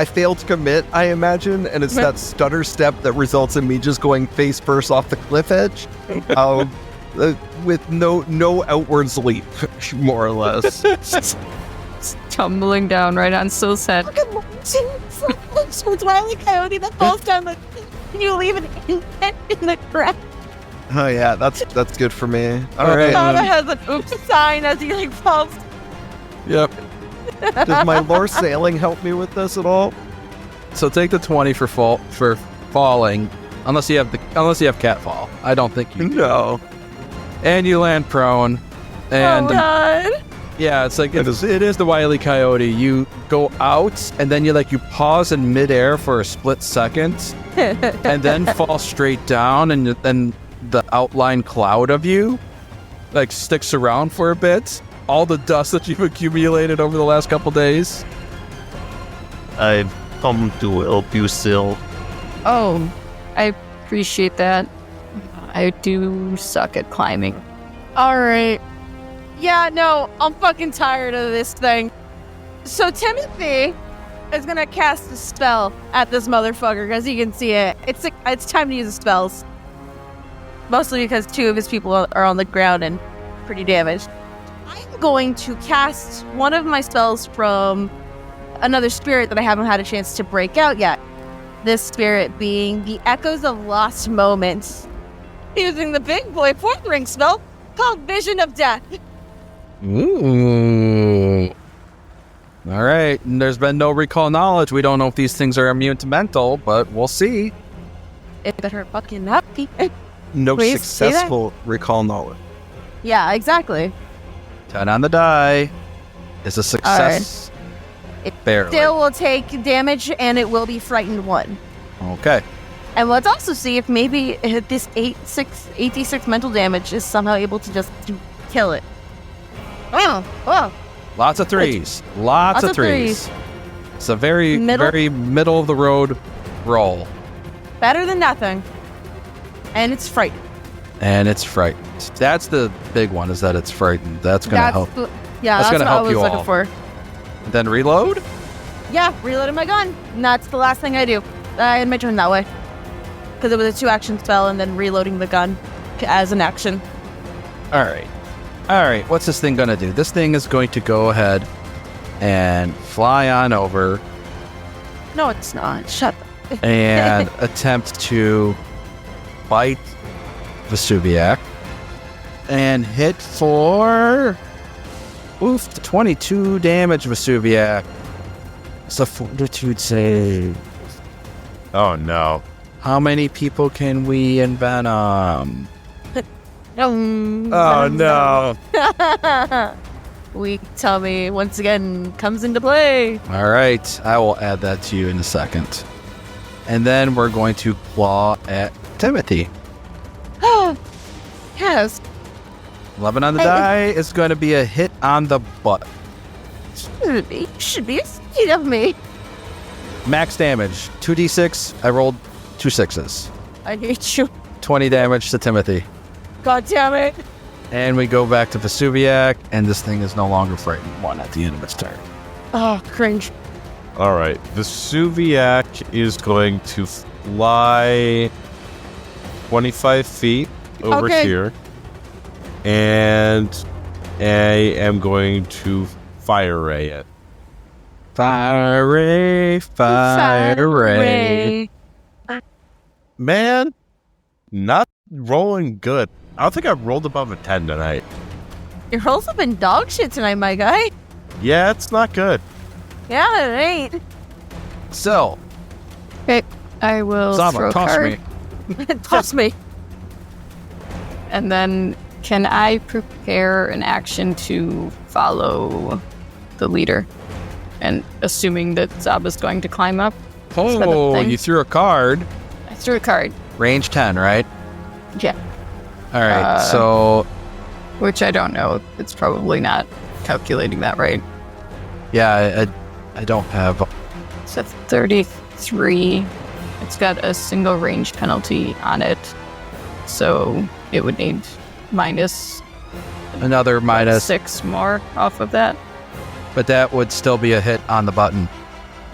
Speaker 3: failed to commit, I imagine, and it's that stutter step that results in me just going face first off the cliff edge, with no outwards leap, more or less.
Speaker 2: Tumbling down right on Sil's head.
Speaker 5: So it's Wile E. Coyote that falls down the. You leave an indent in the ground.
Speaker 3: Oh yeah, that's good for me. All right.
Speaker 5: Nana has an oops sign as he falls.
Speaker 1: Yep.
Speaker 3: Does my lore sailing help me with this at all?
Speaker 1: So take the 20 for falling, unless you have cat fall. I don't think you do.
Speaker 3: No.
Speaker 1: And you land prone. And
Speaker 5: Oh God.
Speaker 1: yeah, it's like it is the Wile E. Coyote. You go out and then you pause in midair for a split second, and then fall straight down, and then the outline cloud of you sticks around for a bit. All the dust that you've accumulated over the last couple days.
Speaker 6: I've come to help you, Sil.
Speaker 2: Oh, I appreciate that. I do suck at climbing.
Speaker 5: All right. Yeah, no, I'm fucking tired of this thing. So Timothy is gonna cast a spell at this motherfucker, as you can see it. It's time to use the spells. Mostly because 2 of his people are on the ground and pretty damaged. I'm going to cast one of my spells from another spirit that I haven't had a chance to break out yet. This spirit being the Echoes of Lost Moments, using the big boy 4th ring spell called Vision of Death.
Speaker 1: Ooh. All right. And there's been no recall knowledge. We don't know if these things are immune to mental, but we'll see.
Speaker 5: It better fucking not be.
Speaker 3: No
Speaker 5: Please say that.
Speaker 3: successful recall knowledge.
Speaker 5: Yeah, exactly.
Speaker 1: 10 on the die is a success.
Speaker 5: It
Speaker 1: Barely.
Speaker 5: Still will take damage, and it will be frightened 1.
Speaker 1: Okay.
Speaker 5: And let's also see if maybe this 8d6 mental damage is somehow able to just kill it. Oh.
Speaker 1: Lots of threes. Lots of threes. It's a very middle of the road roll.
Speaker 5: Better than nothing. And it's frightened.
Speaker 1: That's the big one, is that it's frightened. That's going to help.
Speaker 5: That's
Speaker 1: gonna
Speaker 5: what
Speaker 1: help
Speaker 5: I was
Speaker 1: you
Speaker 5: looking
Speaker 1: all.
Speaker 5: for.
Speaker 1: Then reload?
Speaker 5: Yeah, reloading my gun. And that's the last thing I do. I end my turn that way. Because it was a 2-action spell and then reloading the gun as an action.
Speaker 1: All right. What's this thing going to do? This thing is going to go ahead and fly on over
Speaker 5: No, it's not. Shut up.
Speaker 1: and attempt to bite Vesuviac and hit for 22 damage. Vesuviac. It's a fortitude save.
Speaker 4: Oh no.
Speaker 1: How many people can we envenom? Oh, no.
Speaker 5: Weak tummy once again comes into play.
Speaker 1: All right. I will add that to you in a second. And then we're going to claw at Timothy.
Speaker 5: Yes.
Speaker 1: 11 on the die is going to be a hit on the butt.
Speaker 5: Should be afraid of me.
Speaker 1: Max damage, 2d6. I rolled 2 6s.
Speaker 5: I hate you.
Speaker 1: 20 damage to Timothy.
Speaker 5: God damn it.
Speaker 1: And we go back to Vesuviac, and this thing is no longer frightened 1 at the end of its turn.
Speaker 5: Oh, cringe.
Speaker 4: All right. Vesuviac is going to fly 25 feet over here. And I am going to fire ray it.
Speaker 1: Fire ray, fire ray.
Speaker 4: Man, not rolling good. I don't think I've rolled above a 10 tonight.
Speaker 5: Your rolls have been dog shit tonight, my guy.
Speaker 4: Yeah, it's not good.
Speaker 5: Yeah, it ain't.
Speaker 1: So,
Speaker 2: Okay, I will throw
Speaker 1: Zaba,
Speaker 2: a
Speaker 1: toss
Speaker 2: card.
Speaker 1: me.
Speaker 5: Toss me.
Speaker 2: And then can I prepare an action to follow the leader? And assuming that Zaba's going to climb up.
Speaker 1: Oh, you threw a card.
Speaker 2: I threw a card.
Speaker 1: Range 10, right?
Speaker 2: Yeah.
Speaker 1: All right, so...
Speaker 2: Which I don't know. It's probably not calculating that right.
Speaker 1: Yeah, I don't have...
Speaker 2: It's a 33. It's got a single range penalty on it. So it would need minus...
Speaker 1: Another minus...
Speaker 2: 6 more off of that.
Speaker 1: But that would still be a hit on the button.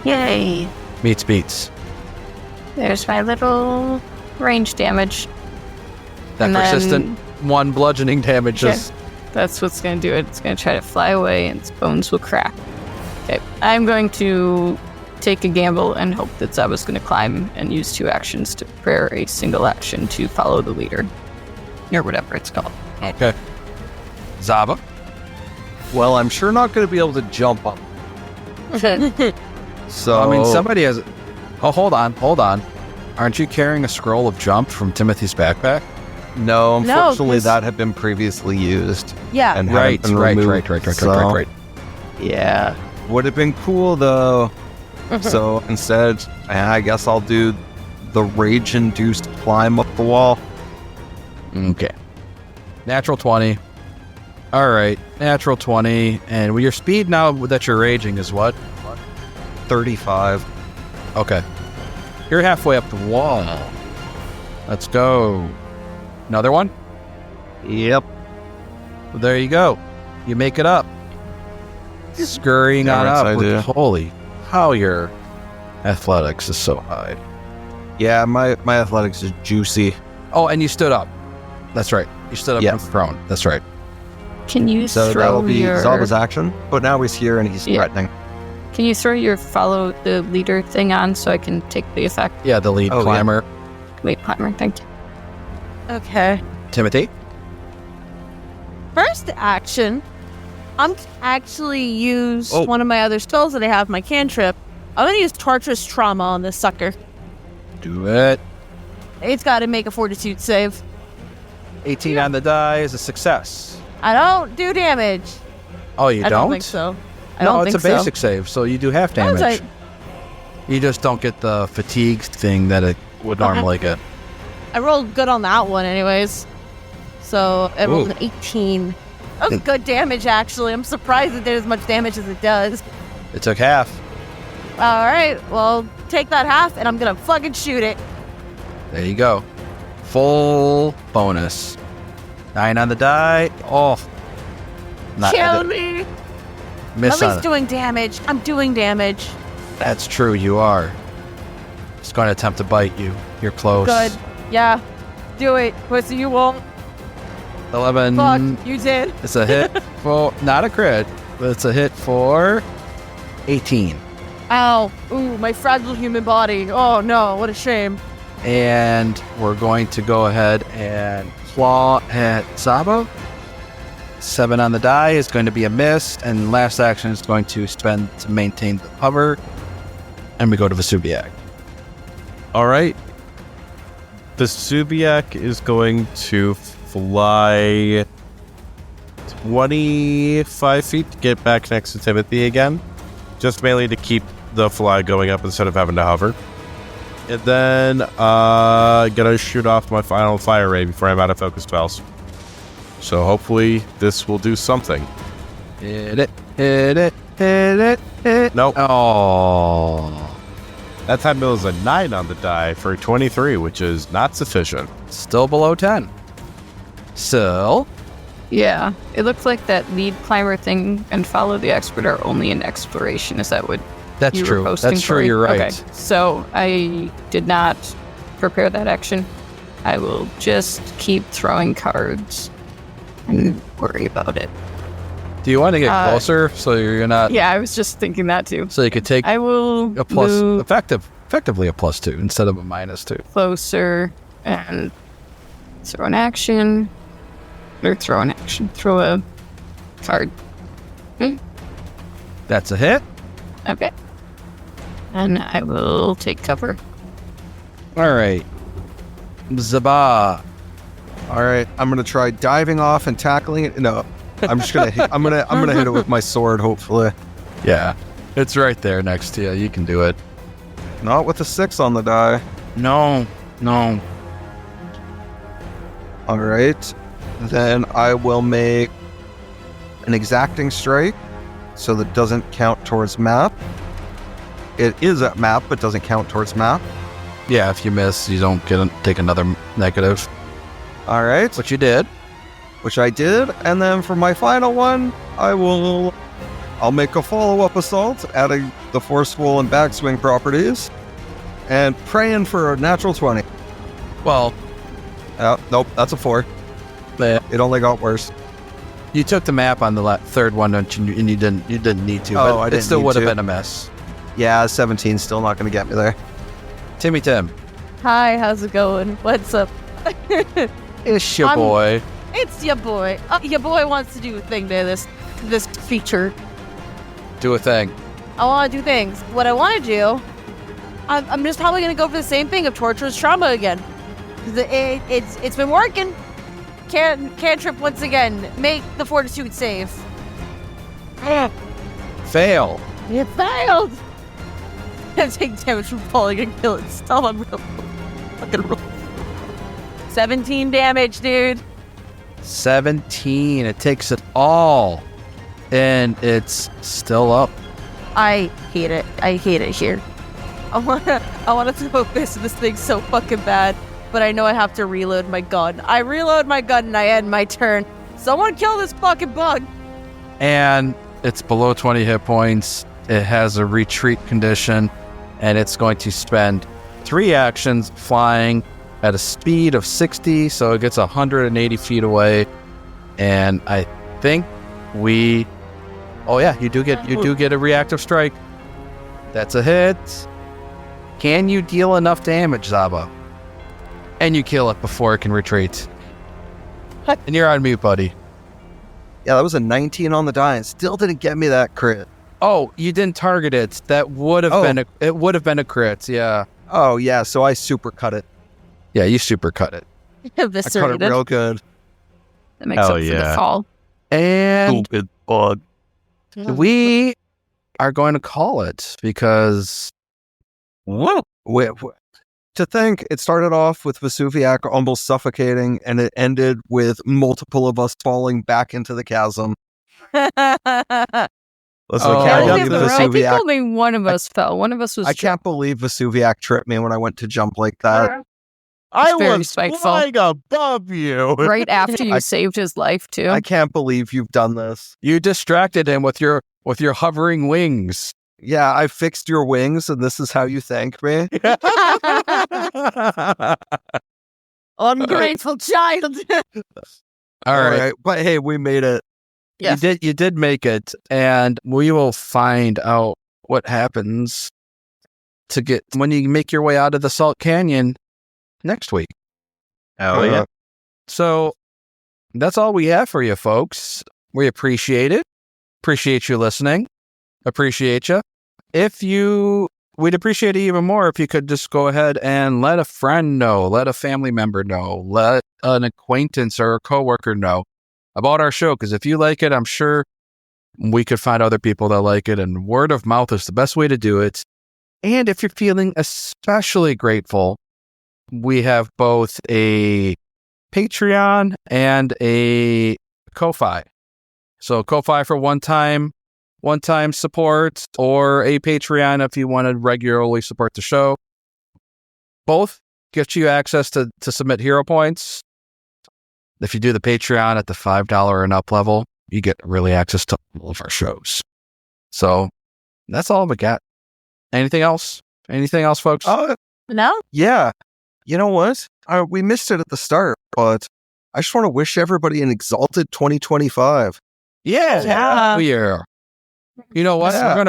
Speaker 2: Yay.
Speaker 1: Meets beats.
Speaker 2: There's my little range damage.
Speaker 1: That
Speaker 2: And
Speaker 1: persistent 1 bludgeoning damage is...
Speaker 2: That's what's going to do it. It's going to try to fly away and its bones will crack. Okay, I'm going to take a gamble and hope that Zaba's going to climb and use 2 actions to prepare a single action to follow the leader. Or whatever it's called.
Speaker 1: Okay. Zaba?
Speaker 6: Well, I'm sure not going to be able to jump up. So,
Speaker 1: I mean, somebody has... Oh, hold on. Aren't you carrying a scroll of jump from Timothy's backpack?
Speaker 6: No, unfortunately,
Speaker 5: 'cause-
Speaker 6: that had been previously used.
Speaker 5: Yeah.
Speaker 6: And
Speaker 1: Right.
Speaker 6: hadn't been removed, so- Yeah. Would have been cool, though. So instead, I guess I'll do the rage-induced climb up the wall.
Speaker 1: Okay. Natural 20. All right. Natural 20. And with your speed now that you're raging is what?
Speaker 6: 35.
Speaker 1: Okay. You're halfway up the wall. Let's go. Another one?
Speaker 6: Yep.
Speaker 1: There you go. You make it up. Scurrying
Speaker 6: Damn
Speaker 1: on
Speaker 6: right
Speaker 1: up.
Speaker 6: I do.
Speaker 1: Holy, how your athletics is so high.
Speaker 6: Yeah, my athletics is juicy.
Speaker 1: Oh, and you stood up. That's right. You stood up
Speaker 6: Yeah.
Speaker 1: from prone. That's right.
Speaker 2: Can you
Speaker 6: So
Speaker 2: throw
Speaker 6: that'll be
Speaker 2: your...
Speaker 6: Zaba's action. But now he's here and he's
Speaker 2: Yeah.
Speaker 6: threatening.
Speaker 2: Can you throw your follow the leader thing on so I can take the effect?
Speaker 1: Yeah, the lead
Speaker 6: Oh, yeah.
Speaker 1: climber.
Speaker 2: Wait, climber, thank you.
Speaker 5: Okay.
Speaker 1: Timothy?
Speaker 5: First action, I'm gonna actually use
Speaker 6: Oh.
Speaker 5: one of my other spells that I have, my cantrip. I'm gonna use Torturous Trauma on this sucker.
Speaker 1: Do it.
Speaker 5: It's got to make a Fortitude save.
Speaker 1: 18 on the die is a success.
Speaker 5: I don't do damage.
Speaker 1: Oh, you
Speaker 5: I don't think so. I
Speaker 1: No,
Speaker 5: don't
Speaker 1: it's
Speaker 5: think
Speaker 1: a basic save, so you do half
Speaker 5: so.
Speaker 1: damage. You just don't get the fatigue thing that it would normally get.
Speaker 5: I rolled good on that one anyways. So I rolled
Speaker 1: Ooh.
Speaker 5: an 18. That was good damage, actually. I'm surprised it did as much damage as it does.
Speaker 1: It took half.
Speaker 5: All right, well, take that half, and I'm going to fucking shoot it.
Speaker 1: There you go. Full bonus. 9 on the die. Oh.
Speaker 5: Kill me.
Speaker 1: Miss
Speaker 5: At
Speaker 1: on
Speaker 5: least
Speaker 1: it.
Speaker 5: doing damage. I'm doing damage.
Speaker 1: That's true, you are. It's going to attempt to bite you. You're close.
Speaker 5: Good. Yeah. Do it. Pussy, you won't.
Speaker 1: 11.
Speaker 5: Fuck, you did.
Speaker 1: It's a hit for, not a crit, but it's a hit for 18.
Speaker 5: Ow. Ooh, my fragile human body. Oh, no. What a shame.
Speaker 1: And we're going to go ahead and claw at Zaba. 7 on the die is going to be a miss, and last action is going to spend to maintain the cover. And we go to Vesuviac.
Speaker 4: All right. Vesuviac is going to fly 25 feet to get back next to Timothy again. Just mainly to keep the fly going up instead of having to hover. And then gonna shoot off my final fire ray before I'm out of focus spells. So hopefully this will do something.
Speaker 1: Hit it, hit it, hit it, hit.
Speaker 4: Nope.
Speaker 1: Oh.
Speaker 4: That time it was a 9 on the die for 23, which is not sufficient.
Speaker 1: Still below 10. So,
Speaker 2: Yeah, it looks like that lead climber thing and follow the expert are only in exploration. Is that what
Speaker 1: that's
Speaker 2: you
Speaker 1: true.
Speaker 2: were posting?
Speaker 1: That's true.
Speaker 2: Corey?
Speaker 1: You're right.
Speaker 2: Okay, so I did not prepare that action. I will just keep throwing cards and worry about it.
Speaker 1: Do you want to get closer so you're not?
Speaker 2: Yeah, I was just thinking that too.
Speaker 1: So you could take
Speaker 2: I will
Speaker 1: a plus,
Speaker 2: move
Speaker 1: effectively a +2 instead of a -2.
Speaker 2: closer and throw an action. Or throw an action. Throw a card.
Speaker 1: That's a hit.
Speaker 2: Okay. And I will take cover.
Speaker 1: All right. Zaba.
Speaker 3: All right, I'm gonna try diving off and tackling it. No, I'm just gonna hit, I'm gonna hit it with my sword. Hopefully,
Speaker 1: Yeah, it's right there next to you. You can do it.
Speaker 3: not with a 6 on the die.
Speaker 1: No.
Speaker 3: All right, then I will make an exacting strike, so that doesn't count towards map. It is at map, but doesn't count towards map.
Speaker 1: Yeah, if you miss, you don't take another negative.
Speaker 3: All right,
Speaker 1: Which you did.
Speaker 3: which I did, and then for my final one, I'll make a follow-up assault, adding the forceful and backswing properties, and praying for a natural 20.
Speaker 1: Well,
Speaker 3: Nope, that's a 4.
Speaker 1: yeah,
Speaker 3: It only got worse.
Speaker 1: you took the map on the third one, and you didn't need to.
Speaker 3: Oh,
Speaker 1: but
Speaker 3: I
Speaker 1: it
Speaker 3: didn't
Speaker 1: still
Speaker 3: need
Speaker 1: would have
Speaker 3: to.
Speaker 1: been a mess.
Speaker 3: Yeah, 17's still not going to get me there.
Speaker 1: Tim.
Speaker 5: Hi, how's it going? What's up?
Speaker 1: It's your
Speaker 5: I'm-
Speaker 1: boy.
Speaker 5: It's your boy. Your boy wants to do a thing to this feature.
Speaker 1: Do a thing.
Speaker 5: I want to do things. What I want to do, I'm just probably gonna go for the same thing of torturous trauma again. 'Cause it's been working. Cantrip once again. Make the fortitude save.
Speaker 1: Fail.
Speaker 5: It failed. I take damage from falling and kill it. Stop on real fucking roll. 17 damage, dude.
Speaker 1: 17. It takes it all. And it's still up.
Speaker 5: I hate it. I hate it here. I wanna throw a fist at this thing so fucking bad, but I know I have to reload my gun. I reload my gun and I end my turn. Someone kill this fucking bug.
Speaker 1: And it's below 20 hit points. It has a retreat condition, and it's going to spend 3 actions flying at a speed of 60, so it gets 180 feet away. And I think we... Oh yeah, you do get a reactive strike. That's a hit. Can you deal enough damage, Zaba? And you kill it before it can retreat. And you're on mute, buddy.
Speaker 3: Yeah, that was a 19 on the die and still didn't get me that crit.
Speaker 1: Oh, you didn't target it. That would have been a crit, yeah.
Speaker 3: Oh, yeah, so I super cut it.
Speaker 1: Yeah, you super cut it.
Speaker 3: I cut it
Speaker 5: Eviscerated.
Speaker 3: real good.
Speaker 2: That makes
Speaker 4: Hell
Speaker 2: up for the
Speaker 4: yeah.
Speaker 2: fall.
Speaker 1: And
Speaker 6: Stupid bug.
Speaker 1: we are going to call it because
Speaker 3: To think, it started off with Vesuviac almost suffocating, and it ended with multiple of us falling back into the chasm.
Speaker 4: Listen,
Speaker 1: Oh,
Speaker 3: I
Speaker 1: yeah,
Speaker 3: can't believe
Speaker 1: the-
Speaker 2: I think
Speaker 3: Vesuviac.
Speaker 2: only one of us fell. One of us was
Speaker 3: I can't believe Vesuviac tripped me when I went to jump like that.
Speaker 4: I
Speaker 2: very
Speaker 4: was
Speaker 2: spiteful.
Speaker 4: flying above you.
Speaker 2: right after you
Speaker 3: I-
Speaker 2: saved his life too.
Speaker 3: I can't believe you've done this.
Speaker 1: you distracted him with your hovering wings.
Speaker 3: Yeah, I fixed your wings, and this is how you thank me.
Speaker 5: Ungrateful child.
Speaker 1: All right.
Speaker 3: But hey, we made it.
Speaker 2: Yes.
Speaker 1: You did make it, and we will find out what happens when you make your way out of the Salt Canyon next week.
Speaker 4: Hell yeah.
Speaker 1: So that's all we have for you, folks. We appreciate it. Appreciate you listening. Appreciate you. If you we'd appreciate it even more if you could just go ahead and let a friend know, let a family member know, let an acquaintance or a coworker know about our show. Because if you like it, I'm sure we could find other people that like it. And word of mouth is the best way to do it. And if you're feeling especially grateful, we have both a Patreon and a Ko-Fi. So Ko-Fi for one-time support, or a Patreon if you want to regularly support the show. Both get you access to submit hero points. If you do the Patreon at the $5 and up level, you get really access to all of our shows. So that's all we got. Anything else? Anything else, folks?
Speaker 5: No?
Speaker 3: Yeah. You know what? We missed it at the start, but I just want to wish everybody an exalted 2025.
Speaker 1: Yeah. You know what?
Speaker 3: Yeah.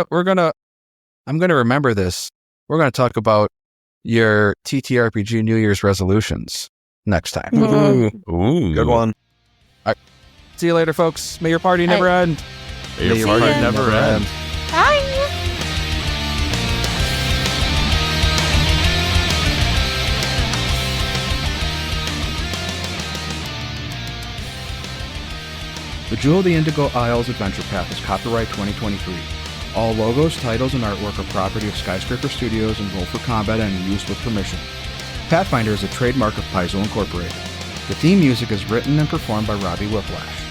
Speaker 1: I'm gonna remember this. We're gonna talk about your TTRPG New Year's resolutions next time.
Speaker 4: Ooh.
Speaker 3: Good one.
Speaker 1: See you later, folks. May your party never end.
Speaker 4: May your party never end.
Speaker 5: Bye.
Speaker 7: The Jewel of the Indigo Isles Adventure Path is copyright 2023. All logos, titles, and artwork are property of Skyscraper Studios and Roll for Combat and used with permission. Pathfinder is a trademark of Paizo Incorporated. The theme music is written and performed by Robbie Whiplash.